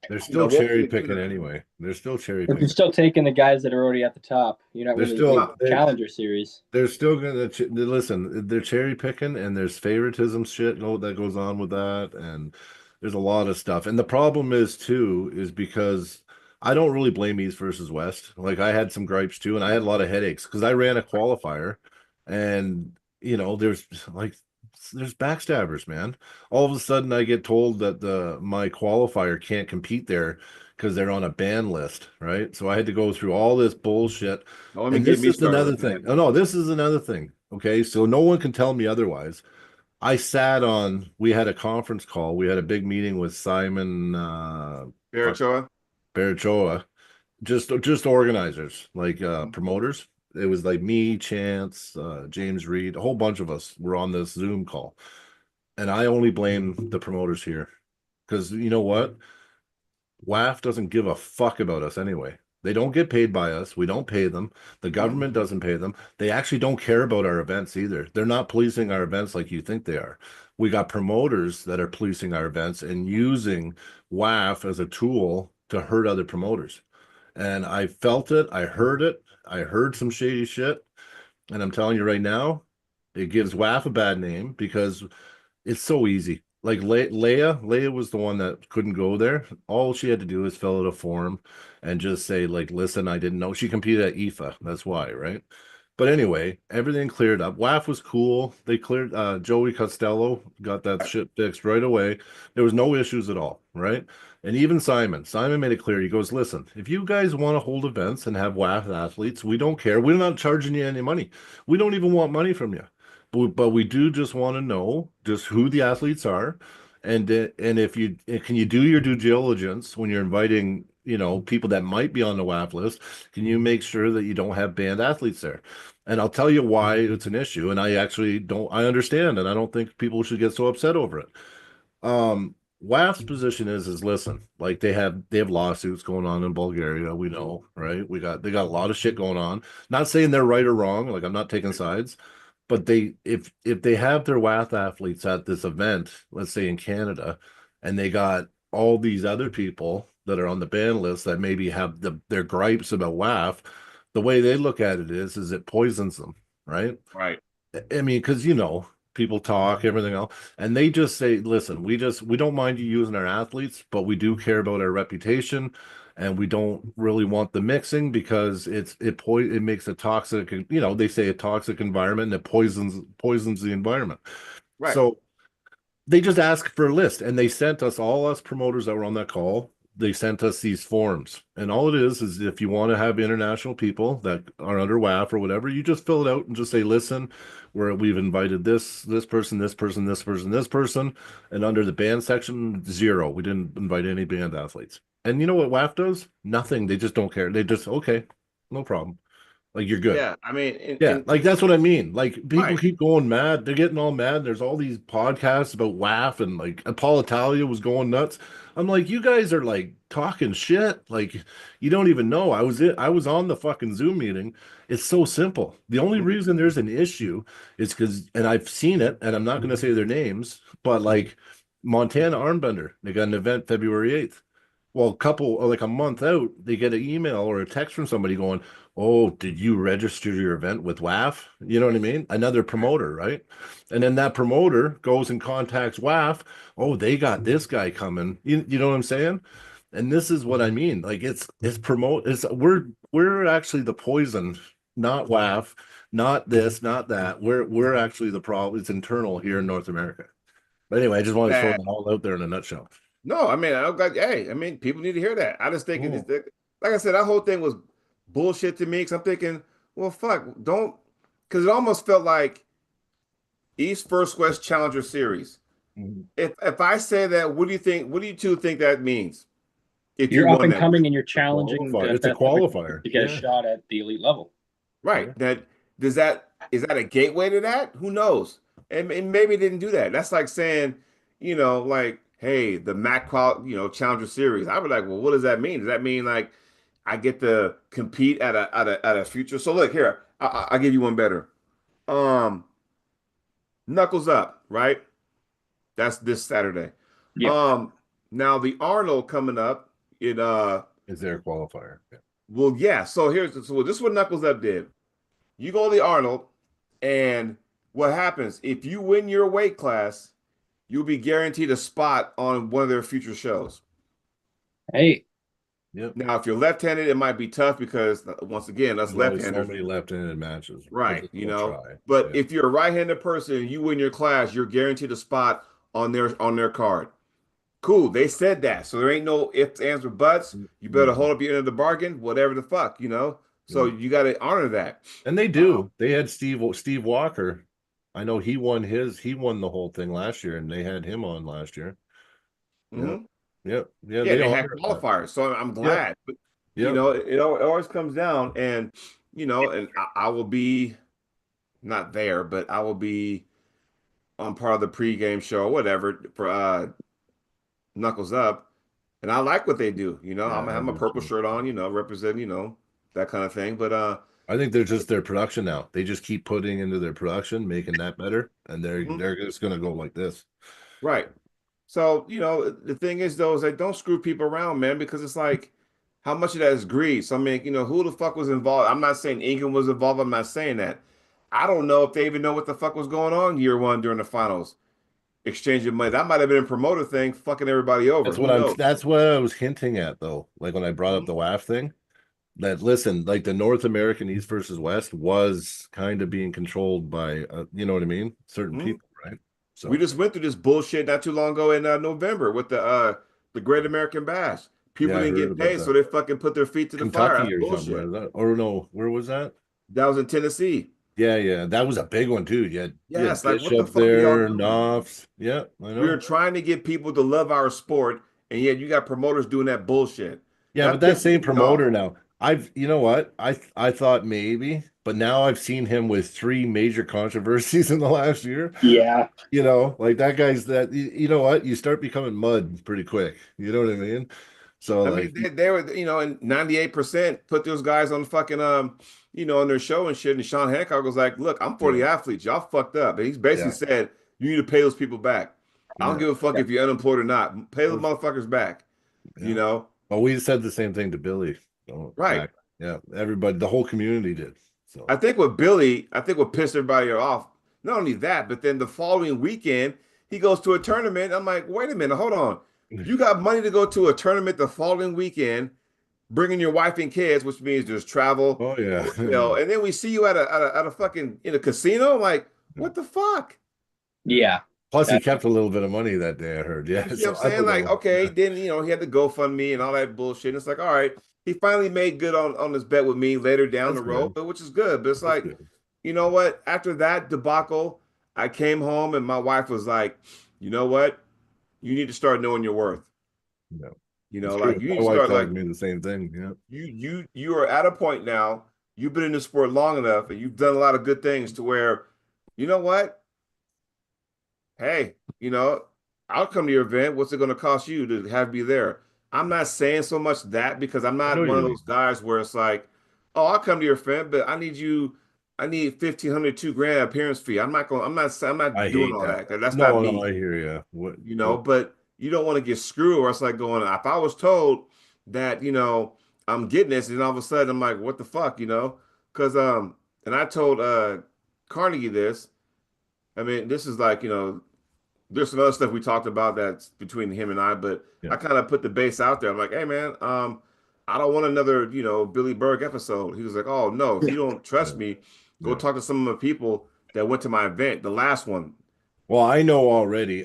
They're still cherry picking anyway. They're still cherry But picking. you're still taking the guys that are already at the top. You're not They're really still Challenger Series. They're still gonna listen. They're cherry picking, and there's favoritism shit that goes on with that, and there's a lot of stuff. And the problem is too is because I don't really blame East versus West. Like I had some gripes too, and I had a lot of headaches because I ran a qualifier, and there's like there's backstabbers, man. All of a sudden, I get told that my qualifier can't compete there because they're on a ban list, right? So I had to go through all this bullshit. Don't let me And get this me is started another with thing. that. Oh no, this is another thing. Okay, so no one can tell me otherwise. We had a conference call. We had a big meeting with Simon Barachoa? Barachoa, just organizers, like promoters. It was like me, Chance, James Reed, a whole bunch of us were on this Zoom call. And I only blame the promoters here. Because you know what? WAF doesn't give a fuck about us anyway. They don't get paid by us. We don't pay them. The government doesn't pay them. They actually don't care about our events either. They're not policing our events like you think they are. We got promoters that are policing our events and using WAF as a tool to hurt other promoters. And I felt it. I heard it. I heard some shady shit. And I'm telling you right now, it gives WAF a bad name because it's so easy. Like Leia was the one that couldn't go there. All she had to do was fill out a form and just say, like, listen, I didn't know. She competed at IFA. That's why, right? But anyway, everything cleared up. WAF was cool. They cleared Joey Costello got that shit fixed right away. There was no issues at all, right? And even Simon made it clear. He goes, listen, if you guys want to hold events and have WAF athletes, we don't care. We're not charging you any money. We don't even want money from you. But we do just want to know just who the athletes are, and if you can you do your due diligence when you're inviting people that might be on the WAF list. Can you make sure that you don't have banned athletes there? And I'll tell you why it's an issue. And I actually don't. I understand, and I don't think people should get so upset over it. WAF's position is listen, like they have lawsuits going on in Bulgaria. We know, right? They got a lot of shit going on. Not saying they're right or wrong. Like I'm not taking sides, but if they have their WAF athletes at this event, let's say in Canada, and they got all these other people that are on the ban list that maybe have their gripes about WAF, the way they look at it is it poisons them, right? Right. I mean, because people talk, everything else, and they just say, listen, we don't mind you using our athletes, but we do care about our reputation, and we don't really want the mixing because it makes a toxic, they say a toxic environment and it poisons the environment. Right. So they just asked for a list, and they sent us promoters that were on that call. They sent us these forms, and all it is if you want to have international people that are under WAF or whatever, you just fill it out and just say, listen, we've invited this person, this person, this person, this person, and under the band section, 0. We didn't invite any band athletes. And you know what WAF does? Nothing. They just don't care. They just, okay, no problem. Like you're good. Yeah. I mean, Yeah, like that's what I mean. Like people right. keep going mad. They're getting all mad. There's all these podcasts about WAF and like Paul Italia was going nuts. I'm like, you guys are like talking shit. Like you don't even know. I was on the fucking Zoom meeting. It's so simple. The only reason there's an issue is because, and I've seen it, and I'm not going to say their names, but like Montana Armbender, they got an event February 8th. Well, like a month out, they get an email or a text from somebody going, oh, did you register your event with WAF? You know what I mean? Another promoter, right? And then that promoter goes and contacts WAF. Oh, they got this guy coming. You know what I'm saying? And this is what I mean. Like we're actually the poison, not WAF, not this, not that. We're actually the problem. It's internal here in North America. But anyway, I just want to throw it all out there in a nutshell. No, I mean, hey, I mean, people need to hear that. I just think like I said, that whole thing was bullshit to me. Because I'm thinking, well, fuck, because it almost felt like East versus West Challenger Series. Mm-hmm. If I say that, what do you think? What do you two think that means? If you're up and coming and you're challenging, it's a qualifier to get a shot at the elite level. Right. Yeah. Is that a gateway to that? Who knows? And maybe it didn't do that. That's like saying, like, hey, the MAC Challenger Series. I was like, well, what does that mean? Does that mean like I get to compete at a future? So look here, I'll give you one better. Knuckles Up, right? That's this Saturday. Yep. Now the Arnold coming up in Is there a qualifier? Yeah. well, yeah. So this is what Knuckles Up did. You go to the Arnold, and what happens if you win your weight class? You'll be guaranteed a spot on one of their future shows. Hey, Yep. Now, if you're left-handed, it might be tough because once again, us There's only so left-handers, many left-handed matches. right? You We'll know, try. but Yeah. if you're a right-handed person and you win your class, you're guaranteed a spot on their card. Cool. They said that, so there ain't no ifs, ands, or buts. You better No. hold up your end of the bargain, whatever the fuck, you know. So Yeah. you got to honor that. And they do. They had Steve Walker. I know he won the whole thing last year, and they had him on last year. Yeah. Mhm. Yep. Yeah. Yeah, They they had honor that. qualifiers, so I'm Yep. glad. But you Yep. know, it always comes down, and you know, and I will be not there, but I will be on part of the pregame show, whatever, for Knuckles Up, and I like what they do. You know, I'm Yeah, gonna I have my do purple too. shirt on, you know, representing, you know, that kind of thing. But I think they're just their production now. They just keep putting into their production, making that better, and mhm, they're just gonna go like this. right. So, you know, the thing is though, is like don't screw people around, man, because it's like how much of that is greed. So I mean, you know, who the fuck was involved? I'm not saying England was involved. I'm not saying that. I don't know if they even know what the fuck was going on year one during the finals. Exchanging money. That might have been a promoter thing, fucking everybody over. Who knows? That's what I was hinting at though. Like when I brought up Mhm, the WAF thing, that listen, like the North American East versus West was kind of being controlled by you know what I mean? Certain mhm. people, right? We So just went through this bullshit not too long ago in November with the Great American Bash. People yeah, I didn't heard get about paid, so that. they fucking put their feet to the fire. Kentucky That's or somewhere. bullshit. Or no, where was that? That was in Tennessee. Yeah, yeah. That was a big one too. You had Yes, like what the Bishop fuck are y'all there, doing? Knopf's. Yeah, I We are know. trying to get people to love our sport, and yet you got promoters doing that bullshit. Yeah, but That that pisses same me off. promoter now, you know what? I thought maybe, but now I've seen him with three major controversies in the last year. yeah, You know, like that guy's that you know what? You start becoming mud pretty quick. You know what I mean? So I mean, like they were, you know, and 98% put those guys on fucking you know, on their show and shit. And Sean Hancock was like, "Look, I'm for the yeah, athletes. Y'all fucked up." And he's basically yeah, said, "You need to pay those people back. I don't yeah. give a fuck if you're unemployed or not. Pay those motherfuckers back." You Yeah. know, Well, we said the same thing to Billy. So right? back, yeah, everybody, the whole community did. So I think what pissed everybody off. Not only that, but then the following weekend, he goes to a tournament. I'm like, wait a minute, hold on. You got money to go to a tournament the following weekend, bringing your wife and kids, which means there's travel, oh yeah. hotel, and then we see you at a fucking in a casino. I'm like, what the fuck? Yeah. yeah. Plus, he That, kept a little bit of money that day. I heard. You Yeah, see what I'm so I saying? don't Like, know. okay, then you know he had the GoFundMe and all that bullshit. And it's like, all right, he finally made good on his bet with me later down That's the road, good. but which is good. But it's That's like, good. you know what? After that debacle, I came home and my wife was like, you know what? You need to start knowing your worth. Yeah, You it's know, true. like you need My to wife start tells like me the same thing. Yeah, you are at a point now. You've been in the sport long enough, and you've done a lot of good things to where, you know what? Hey, you know, I'll come to your event. What's it going to cost you to have me there? I'm not saying so much that because I'm I know not what one you of mean. those guys where it's like, oh, I'll come to your event, but I need 1,500, 2 grand appearance fee. I'm I not doing hate all that. that. That's not No, no, me, I hear you. you know, but you don't want to get screwed or it's like going, if I was told that, you know, I'm getting this, and all of a sudden I'm like, what the fuck, you know? Because, and I told Carnegie this. I mean, this is like, you know, there's some other stuff we talked about that's between him and I, but Yeah, I kind of put the base out there. I'm like, hey man, I don't want another, you know, Billy Berg episode. He was like, oh no, if you don't trust yeah, me, go yeah. talk to some of the people that went to my event, the last one. Well, I know already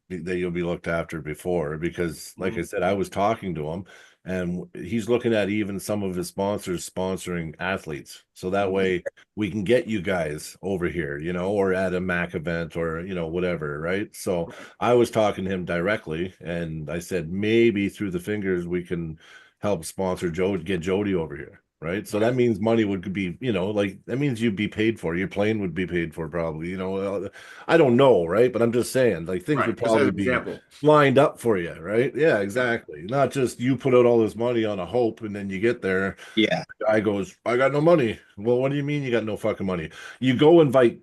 that you'll be looked after before because, like I Mhm. said, I was talking to him and he's looking at even some of his sponsors sponsoring athletes. So that Mhm. way we can get you guys over here, you know, or at a Mac event or, you know, whatever. Right. So Right. I was talking to him directly and I said, maybe through the fingers, we can help sponsor Joe, get Jody over here. Right. So that Right. means money would be, you know, like that means you'd be paid for. Your plane would be paid for probably, you know. I don't know, right? But I'm just saying, like things would Right. Just as probably an be example. lined up for you, right? Yeah, Right. exactly. Not just you put out all this money on a hope and then you get there, yeah. the guy goes, I got no money. Well, what do you mean you got no fucking money? You go invite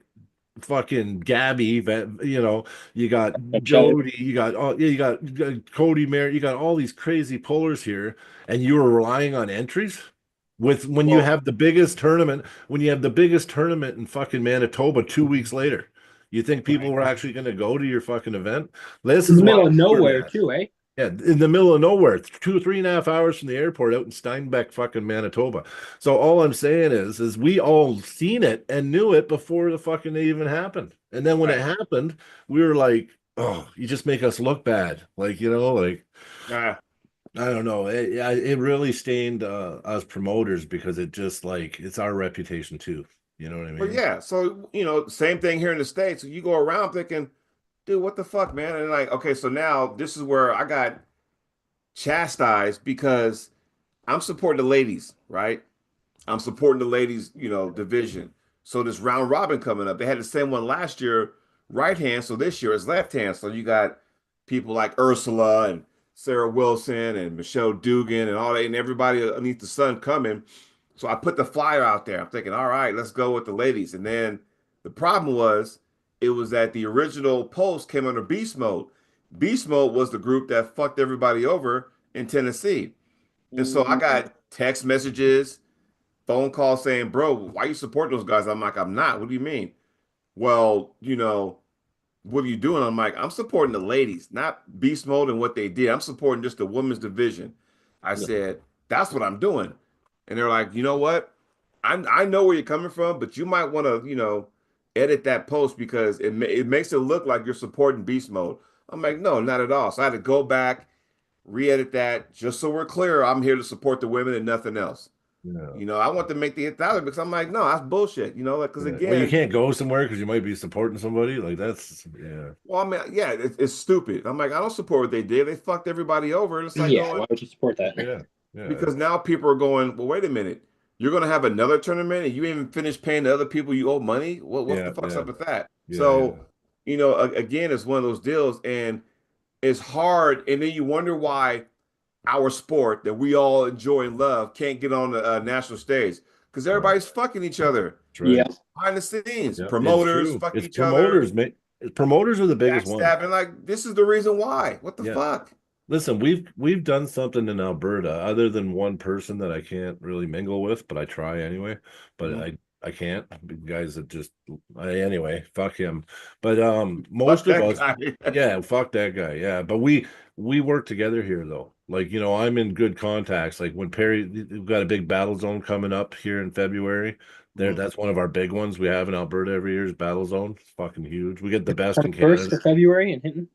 fucking Gabby, you know, you got Jody, you got you got Cody Merritt, you got all these crazy pullers here, and you were relying on entries with when you Well, have the biggest tournament, when you have the biggest tournament in fucking Manitoba 2 weeks later. You think people were actually going to go to your fucking event? This In is the why middle of I'm nowhere mad. too, eh? Yeah, in the middle of nowhere, 2, 3.5 hours from the airport out in Steinbeck, fucking Manitoba. So all I'm saying is we all seen it and knew it before the fucking it even happened. And then when it right. happened, we were like, oh, you just make us look bad. Like, you know, like Nah. I don't know. It really stained us promoters because it just like it's our reputation too. You know what I But mean? yeah, so same thing here in the States. You go around thinking, dude, what the fuck, man? And like, okay, so now this is where I got chastised because I'm supporting the ladies, right? I'm supporting the ladies, division. So this round robin coming up, they had the same one last year, right hand. So this year is left hand. So you got people like Ursula and Sarah Wilson and Michelle Dugan and all that, and everybody underneath the sun coming. So I put the flyer out there. I'm thinking, all right, let's go with the ladies. And then the problem was, it was that the original post came under beast mode. Beast mode was the group that fucked everybody over in Tennessee. And so I got text messages, phone call saying, bro, why you support those guys? I'm like, I'm not. What do you mean? Well, what are you doing? I'm like, I'm supporting the ladies, not beast mode and what they did. I'm supporting just the women's division. I Yeah. said, that's what I'm doing. And they're like, you know what? I know where you're coming from, but you might want to, edit that post because it makes it look like you're supporting beast mode. I'm like, no, not at all. So I had to go back, re-edit that, just so we're clear. I'm here to support the women and nothing else. Yeah. I want to make the 1,000 because I'm like, no, that's bullshit. Like, because Yeah. Well, you again, can't go somewhere because you might be supporting somebody. Like that's yeah. well, I mean, yeah, it's stupid. I'm like, I don't support what they did. They fucked everybody over. And it's like Yeah, going, why would you support that? Yeah. Yeah. because now people are going, well, wait a minute. You're going to have another tournament and you ain't even finished paying the other people you owe money? What the Yeah. fuck's Yeah. up with that? Yeah. Yeah. So, again, it's one of those deals and it's hard. And then you wonder why our sport that we all enjoy and love can't get on the national stage because Right. everybody's fucking each other That's Yeah. right. behind the scenes. Yeah. It's Promoters true. fucking It's each other, promoters, mate. Promoters are the biggest one. backstabbing. Like, this is the reason why. What the Yeah. fuck? Listen, we've done something in Alberta other than one person that I can't really mingle with, but I try anyway. But Mhm. I can't. Guys that just anyway, fuck him. But Fuck most of that us, guy. yeah, fuck that guy. Yeah, but we work together here though. Like, I'm in good contacts. Like when Perry, we've got a big battle zone coming up here in February. There, Mhm. that's one of our big ones we have in Alberta every year is battle zone. It's fucking huge. We get the best in 21st Canada. of February in Hinton.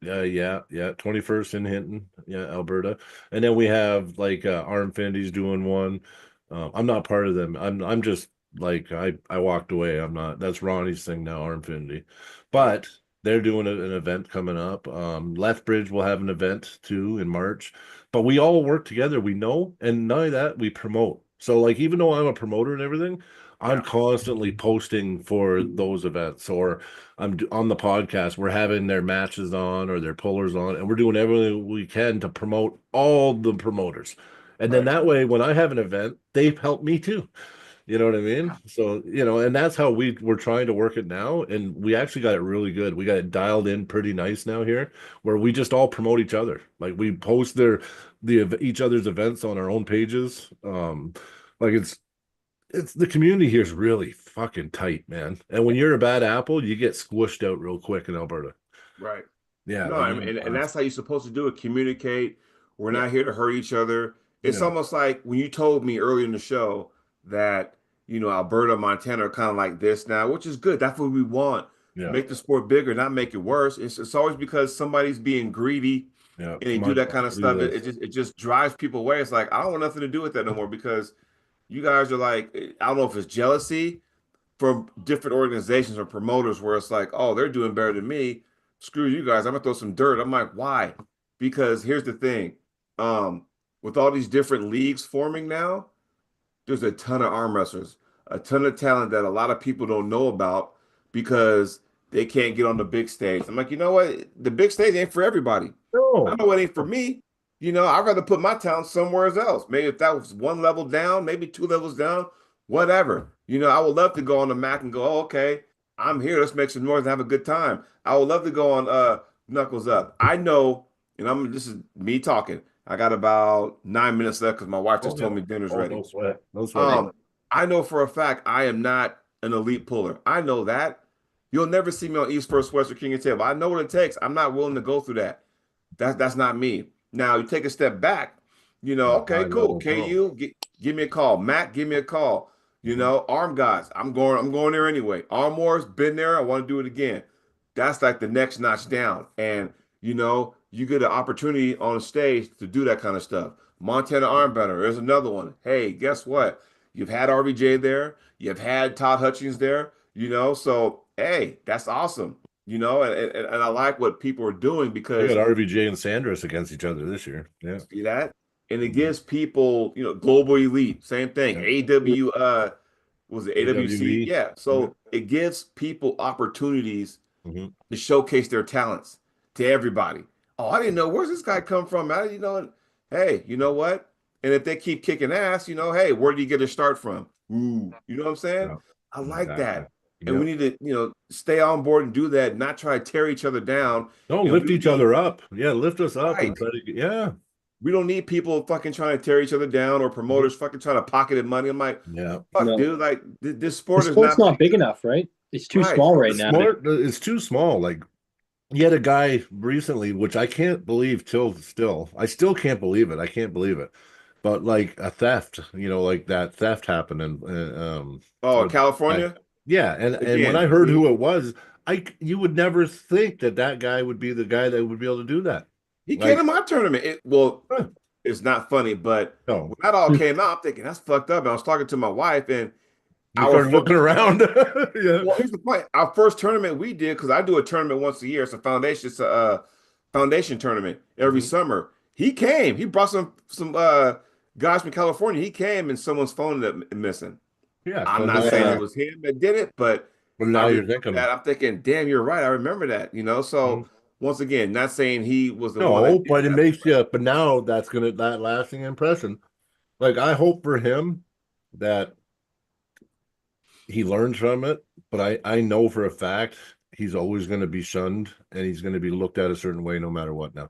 Yeah. 21st in Hinton, yeah, Alberta. And then we have like Our Infinity's doing one. I'm not part of them. I'm just like I walked away. I'm not that's Ronnie's thing now, Our Infinity. Right. But they're doing an event coming up. Lethbridge will have an event too in March. But we all work together, we know, and none of that we promote. So like even though I'm a promoter and everything, I'm Yeah. constantly posting for those events or on the podcast. We're having their matches on or their pullers on, and we're doing everything we can to promote all the promoters. And then Right. that way, when I have an event, they help me too. You know what I mean? So, and that's how we're trying to work it now. And we actually got it really good. We got it dialed in pretty nice now here, where we just all promote each other. Like we post each other's events on our own pages. Like it's the community here is really fucking tight, man. And when you're a bad apple, you get squished out real quick in Alberta. Right. Yeah, No, like I you mean, get and bust. that's how you're supposed to do it. Communicate. We're Yeah. not here to hurt each other. It's Yeah, almost like when you told me earlier in the show that, Alberta, Montana are kind of like this now, which is good. That's what we want. yeah, Make the sport bigger, not make it worse. It's always because somebody's being greedy yeah. and they do Mon that kind of do stuff. It this. just it just drives people away. It's like I don't want nothing to do with that no more because you guys are like, I don't know if it's jealousy from different organizations or promoters where it's like, oh, they're doing better than me. Screw you guys. I'm gonna throw some dirt. I'm like, why? Because here's the thing. Um, with all these different leagues forming now, there's a ton of arm wrestlers, a ton of talent that a lot of people don't know about because they can't get on the big stage. I'm like, you know what? The big stage ain't for everybody. I No, know it ain't for me. I'd rather put my talent somewhere else. Maybe if that was one level down, maybe two levels down, whatever. I would love to go on the Mac and go, oh, okay, I'm here. Let's make some noise and have a good time. I would love to go on Knuckles Up. I know, and this is me talking. I got about 9 minutes left because my wife Oh just yeah. told me dinner's Oh, ready. no sweat. No sweat. I know for a fact I am not an elite puller. I know that. You'll never see me on East First West or King of Table. I know what it takes. I'm not willing to go through that. That's not me. Now you take a step back, High okay, cool. level pro. KU, give me a call. Matt, give me a call. Arm guys. I'm going there anyway. Arm wars, been there. I want to do it again. That's like the next notch down. And you get an opportunity on the stage to do that kind of stuff. Montana Arm Banner, there's another one. Hey, guess what? You've had RVJ there, you've had Todd Hutchings there, so hey, that's awesome. And I like what people are doing They because got RVJ and Sanders against each other this year. Yeah. see that? And it gives people, global elite, same thing. Yeah. Was it AWC? AWE. Yeah. So it gives people opportunities Mhm. to showcase their talents to everybody. Oh, I didn't know where's this guy come from? Hey, you know what? And if they keep kicking ass, hey, where did he get his start from? Ooh, you know what I'm saying? Yeah, I like exactly. that. And we need to, stay on board and do that, not try to tear each other down. Don't lift each other up. Yeah, lift us up Right. and try to yeah. We don't need people fucking trying to tear each other down or promoters fucking trying to pocket money. I'm like, Yeah. fuck, No. dude. Like this The sport is sport's not big enough, right? It's too Right. small right now. It's too small. Like you had a guy recently, which I can't believe I still can't believe it. I can't believe it. But like a theft, like that theft happened in California? yeah, and when Again, I heard who it was, you would never think that guy would be the guy that would be able to do that. He Like, came to my tournament. It's not funny, but no. when that all came out, I'm thinking that's fucked up. And I was talking to my wife, and You started looking around. Yeah. Well, here's the point. Our first tournament we did, because I do a tournament once a year. It's a foundation tournament every summer. He came. He brought some guys from California. He came, and someone's phone ended up missing. Yeah. I'm not saying it was him that did it, but now I you're remember thinking that. I'm thinking, damn, you're right. I remember that. So once again, not saying he was the one. no, That but did it that, makes you. But now that lasting impression. Like I hope for him that he learns from it, but I know for a fact he's always going to be shunned and he's going to be looked at a certain way no matter what now.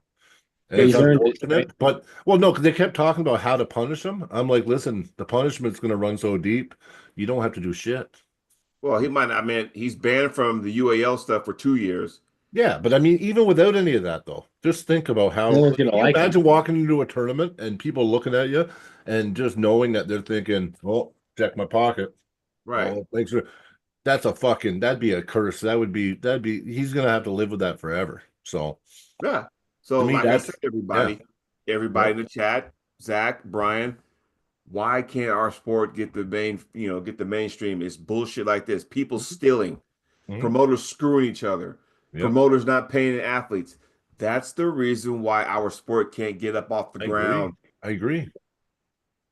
And He's it's earned it, unfortunate, right? but well, no, because they kept talking about how to punish him. I'm like, listen, the punishment's going to run so deep, you don't have to do shit. Well, he might. I mean, he's banned from the UAL stuff for 2 years. Yeah, but I mean, even without any of that, though, just think about how. No one's gonna Can you like him. imagine walking into a tournament and people looking at you and just knowing that they're thinking, "Oh, check my pocket." Right. Oh, thanks for. That'd be a curse. That'd be. He's gonna have to live with that forever. So Yeah. So to me, like I that's said, everybody in the chat, Zach, Brian, why can't our sport get the mainstream? It's bullshit like this. People stealing, promoters screwing each other, promoters not paying the athletes. That's the reason why our sport can't get up off the ground. I agree.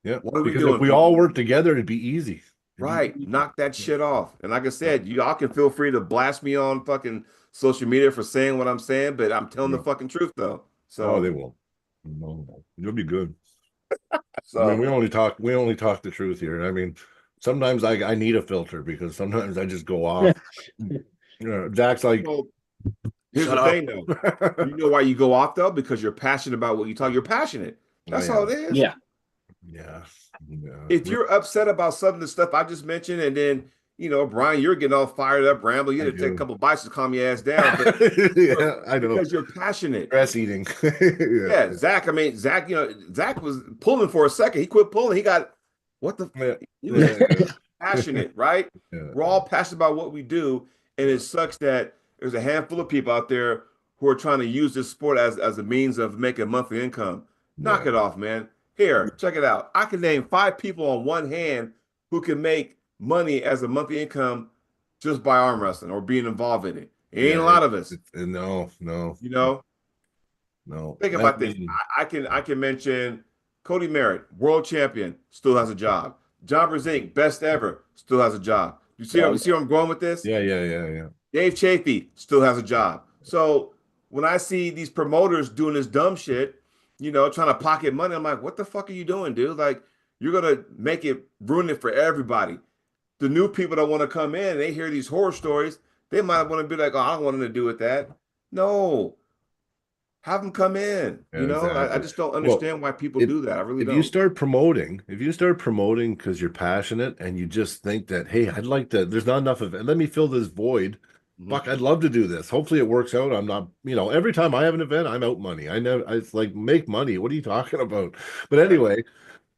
Yeah, What are we because doing? if we all work together, it'd be easy. Right. Knock that shit off. And like I said, y'all can feel free to blast me on fucking social media for saying what I'm saying, but I'm telling the fucking truth though. So they won't. No, you'll be good. So I mean, we only talk the truth here. I mean, sometimes I need a filter because sometimes I just go off. Zach's like, here's the thing though. You know why you go off though? Because you're passionate about what you talk. You're passionate. That's all it is. Yeah. Yeah. If you're upset about some of the stuff I just mentioned, and then Brian, you're getting all fired up, ramble. You had to take a couple bites to calm your ass down. But yeah, I know. Because you're passionate. Stress eating. Yeah, Zach. I mean, Zach. Zach was pulling for a second. He quit pulling. He got he was passionate, right? Yeah. We're all passionate about what we do, and it sucks that there's a handful of people out there who are trying to use this sport as a means of making monthly income. Knock it off, man. Here, check it out. I can name 5 people on one hand who can make money as a monthly income just by arm wrestling or being involved in it. It ain't a lot of us. No. No. Think about this. I can mention Cody Merritt, world champion, still has a job. John Brzezinski, best ever, still has a job. You see where I'm going with this? Yeah. Dave Chafee still has a job. So when I see these promoters doing this dumb shit, trying to pocket money, I'm like, what the fuck are you doing, dude? Like, you're gonna ruin it for everybody. the new people that want to come in, they hear these horror stories, they might want to be like, "Oh, I don't want nothing to do with that." No, have them come in. Yeah, I exactly. just don't Well, understand why people if do that. I really if you don't. start promoting, because you're passionate and you just think that, hey, I'd like to, there's not enough of it. Let me fill this void. Mhm. Fuck, I'd love to do this. Hopefully it works out. I'm not, every time I have an event, I'm out money. I know it's like make money. What are you talking about? But Right. anyway,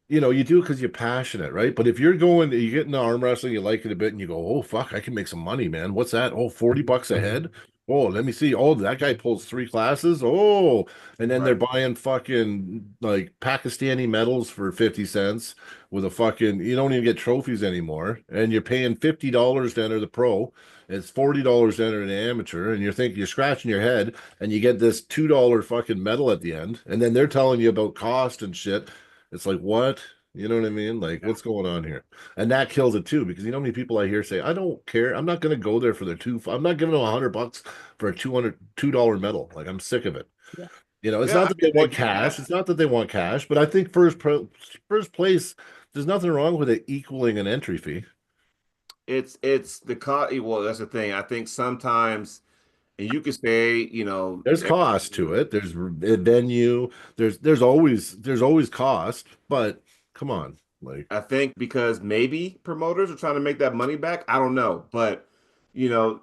you do it because you're passionate, right? But if you get into arm wrestling, you like it a bit, and you go, oh, fuck, I can make some money, man. What's that? Oh, $40 a head. Oh, let me see. Oh, that guy pulls 3 classes. Oh, and then they're Right. buying fucking like Pakistani medals for 50 cents with a fucking, you don't even get trophies anymore. And you're paying $50 to enter the pro. It's $40 to enter an amateur. And you're scratching your head and you get this $2 fucking medal at the end. And then they're telling you about cost and shit. It's like, what? You know what I mean? Like, Yeah. what's going on here? And that kills it too, because you know how many people I hear say, I don't care. I'm not going to go there for I'm not giving them $100 for a $200 medal. Like, I'm sick of it. Yeah. It's Yeah. not I that they mean, want again, cash. It's not that they want cash, but I think first place, there's nothing wrong with it equaling an entry fee. it's the cost. Well, that's the thing. I think sometimes, and you could say, There's cost to it. There's a venue. There's always cost, but come on. Like, I think because maybe promoters are trying to make that money back. I don't know, but you know,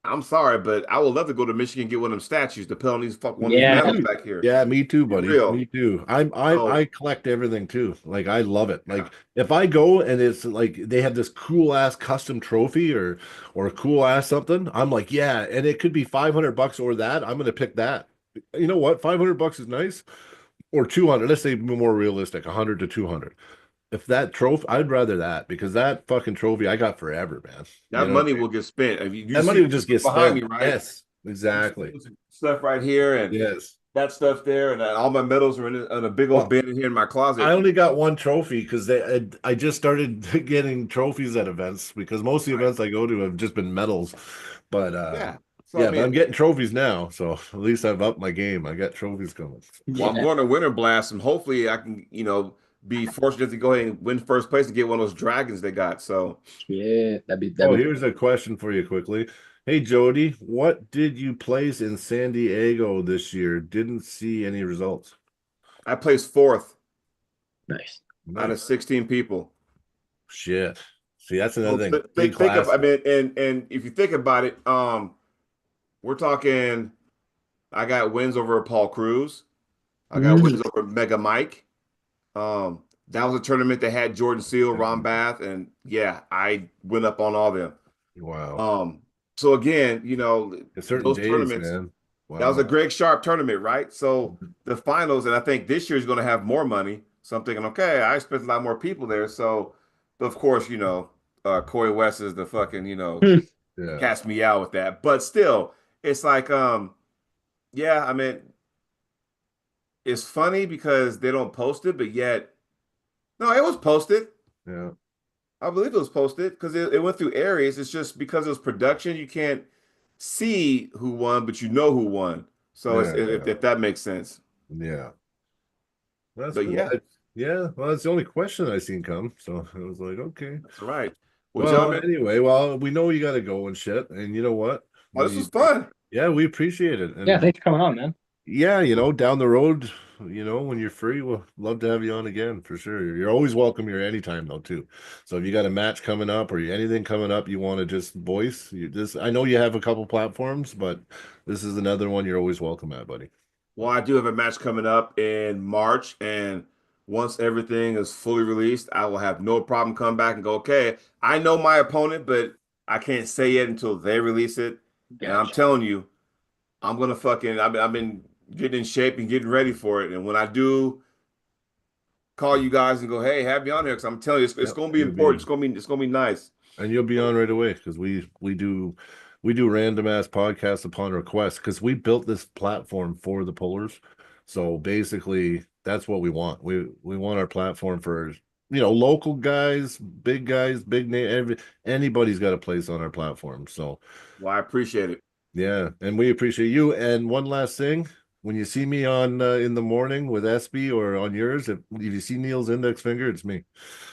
I'm sorry, but I would love to go to Michigan and get one of them statues to put on these one of these Yeah. medals back here. yeah, me too, Be buddy. real. Me too. I So collect everything too. Like I love it. yeah, Like if I go and it's like they have this cool ass custom trophy or a cool ass something, I'm like, yeah, and it could be $500 or that. I'm gonna pick that. You know what? $500 is nice. Or 200. Let's say more realistic, 100 to 200. If that trophy, I'd rather that because that fucking trophy I got forever, man. You that know what money I mean? will get spent. If you That see money the would just picture get behind me, spent. right? Yes, You see exactly. those stuff right here, and Yes. that stuff there, and all my medals are in a big old Well, bin in here in my I closet. only got one trophy because I just started getting trophies at events because most of the Right. events I go to have just been medals. But Yeah. So I yeah, but mean, I'm getting trophies now, so at least I've upped my game. I got trophies coming. well, I'm Yeah. going to Winter Blast, and hopefully I can, be fortunate to go ahead and win first place and get one of those dragons they got. So Yeah. Oh, That'd be here's a question for you quickly. Hey Jody, what did you place in San Diego this year? Didn't see any results. I placed fourth nice. out of Nice. 16 people. Shit. See, that's So another thing. Big think of, class. I mean, and if you think about it, we're talking. I got wins over Paul Cruz. I got Mm. wins over Mega Mike. That was a tournament that had Jordan Seal, Ron Bath, and yeah, I went up on all them. Wow. Um, so again, Certain those days, tournaments. man. That was a Wow. Greg Sharp tournament, right? So the finals, and I think this year is going to have more money. So I'm thinking, okay, I expect a lot more people there. So, but of course, Corey West is the fucking, Yeah. cast me out with that. But still, it's like, yeah, I mean, it's funny because they don't post it, but yet, no, it was posted. Yeah. I believe it was posted because it went through areas. It's just because it was production, you can't see who won, but you know who won. So it's, Yeah. if that makes sense. Yeah. That's But cool. yeah. Yeah. Well, that's the only question I seen come. So it was like, okay. That's right. Well, Well, gentlemen, anyway, we know you got to go and shit. And you know what? this was fun. Yeah, we appreciate it. Yeah. And Thanks for coming on, man. yeah, down the road, when you're free, we'll love to have you on again for sure. You're always welcome here anytime though, too. So if you got a match coming up or anything coming up you want to just voice, I know you have a couple platforms, but this is another one you're always welcome at, buddy. Well, I do have a match coming up in March, and once everything is fully released, I will have no problem come back and go, okay, I know my opponent, but I can't say it until they release it. And I'm Gotcha. telling you, I'm gonna fucking I've been getting in shape and getting ready for it. And when I do call you guys and go, hey, have me on here, because I'm telling you, it's Yep. gonna be important. It's gonna be nice. And you'll be on right away because we do random ass podcasts upon request because we built this platform for the pullers. So basically, that's what we want. We want our platform for local guys, big name. Anybody's got a place on our platform. So Well, I appreciate it. yeah, and we appreciate you. And one last thing, when you see me on in the morning with SB or on yours, if you see Neil's index finger, it's me.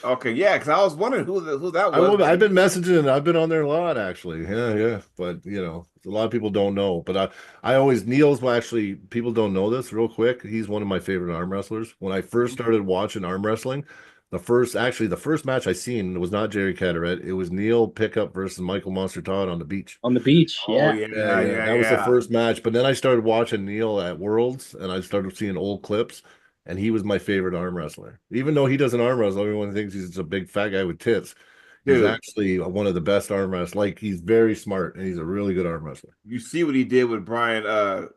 Okay, yeah, because I was wondering who that was. I've been messaging. I've been on there a lot, actually. Yeah. But you know, a lot of people don't know. But I always Neil's. Well, actually, people don't know this. Real quick, he's one of my favorite arm wrestlers. When I first started watching arm wrestling, the first match I seen was not Jerry Caderet. It was Neil Pickup versus Michael Monster Todd on the beach. On the beach, Oh yeah. yeah. That was the first match. But then I started watching Neil at Worlds, and I started seeing old clips. And he was my favorite arm wrestler. Even though he doesn't arm wrestle, everyone thinks he's just a big fat guy with tits. He's Dude, actually one of the best arm wrestlers. Like, he's very smart and he's a really good arm wrestler. you see what he did with Brian,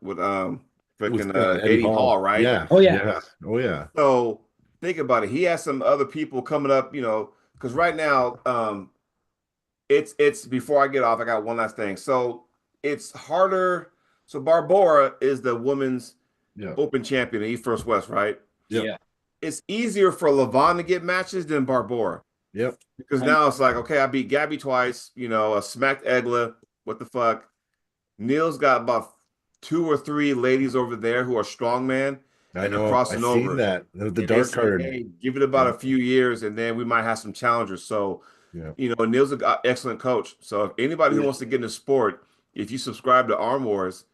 with freaking Eddie Eddie Hall, right? Yeah. Oh yeah. Yeah. Oh yeah. So think about it. He has some other people coming up, you know, because right now, it's before I get off, I got one last thing. So it's harder. So Barbora is the women's Yeah. open champion in East First West, right? Yep. Yeah. It's easier for Levon to get matches than Barbora. Yep. Because now it's like, okay, I beat Gabby twice, you know, I smacked Egla. What the fuck? Neil's got about 2 or 3 ladies over there who are strongman. I know. They're crossing I've seen over. that. The And dark they say, card. hey, give it about a few years, and then we might have some challengers. So, Yeah. you know, Neil's an excellent coach. So if anybody who wants to get in the sport, if you subscribe to Arm Wars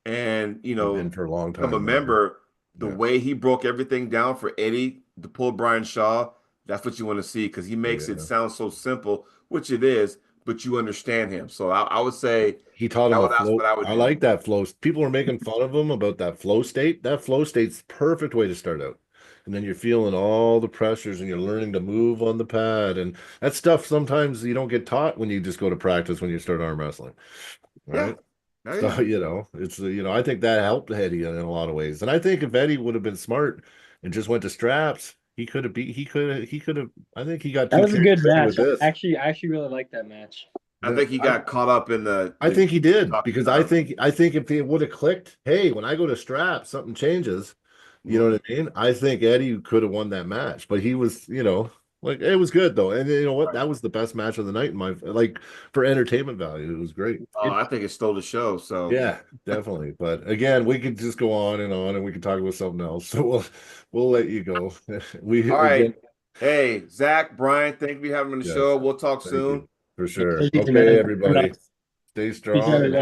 and, you know, Been for a long become a time. member, the Yeah. way he broke everything down for Eddie to pull Brian Shaw, that's what you want to see, because he makes it sound so simple, which it is, but you understand him. So I would say He taught him a that's flow. what I would I do. like that flow. People are making fun of him about that flow state. That flow state's the perfect way to start out. And then you're feeling all the pressures and you're learning to move on the pad. And that stuff sometimes you don't get taught when you just go to practice when you start arm wrestling. Yeah. Right. Oh, So, yeah. you know, it's, you know, I think that helped Eddie in a lot of ways. And I think if Eddie would have been smart and just went to straps, he could have, I think he got That too was a carried good away match. with this. Actually, I actually really liked that match. I think he got caught up in I think he did talking because about I think if it would have clicked, hey, when I go to strap, something changes. You know what I mean? I think Eddie could have won that match, but he was, you know, like it was good though. And you know what? Right. That was the best match of the night in my like for entertainment value. It was great. Oh, I think it stole the show. So Yeah, definitely. But again, we could just go on and we could talk about something else. So we'll let you go. We all right. again, Hey, Zach, Brian, thank you for having me on the yes, show. We'll talk thank soon. you for sure. Easy, Okay, man. everybody, stay Peace out, strong. everybody.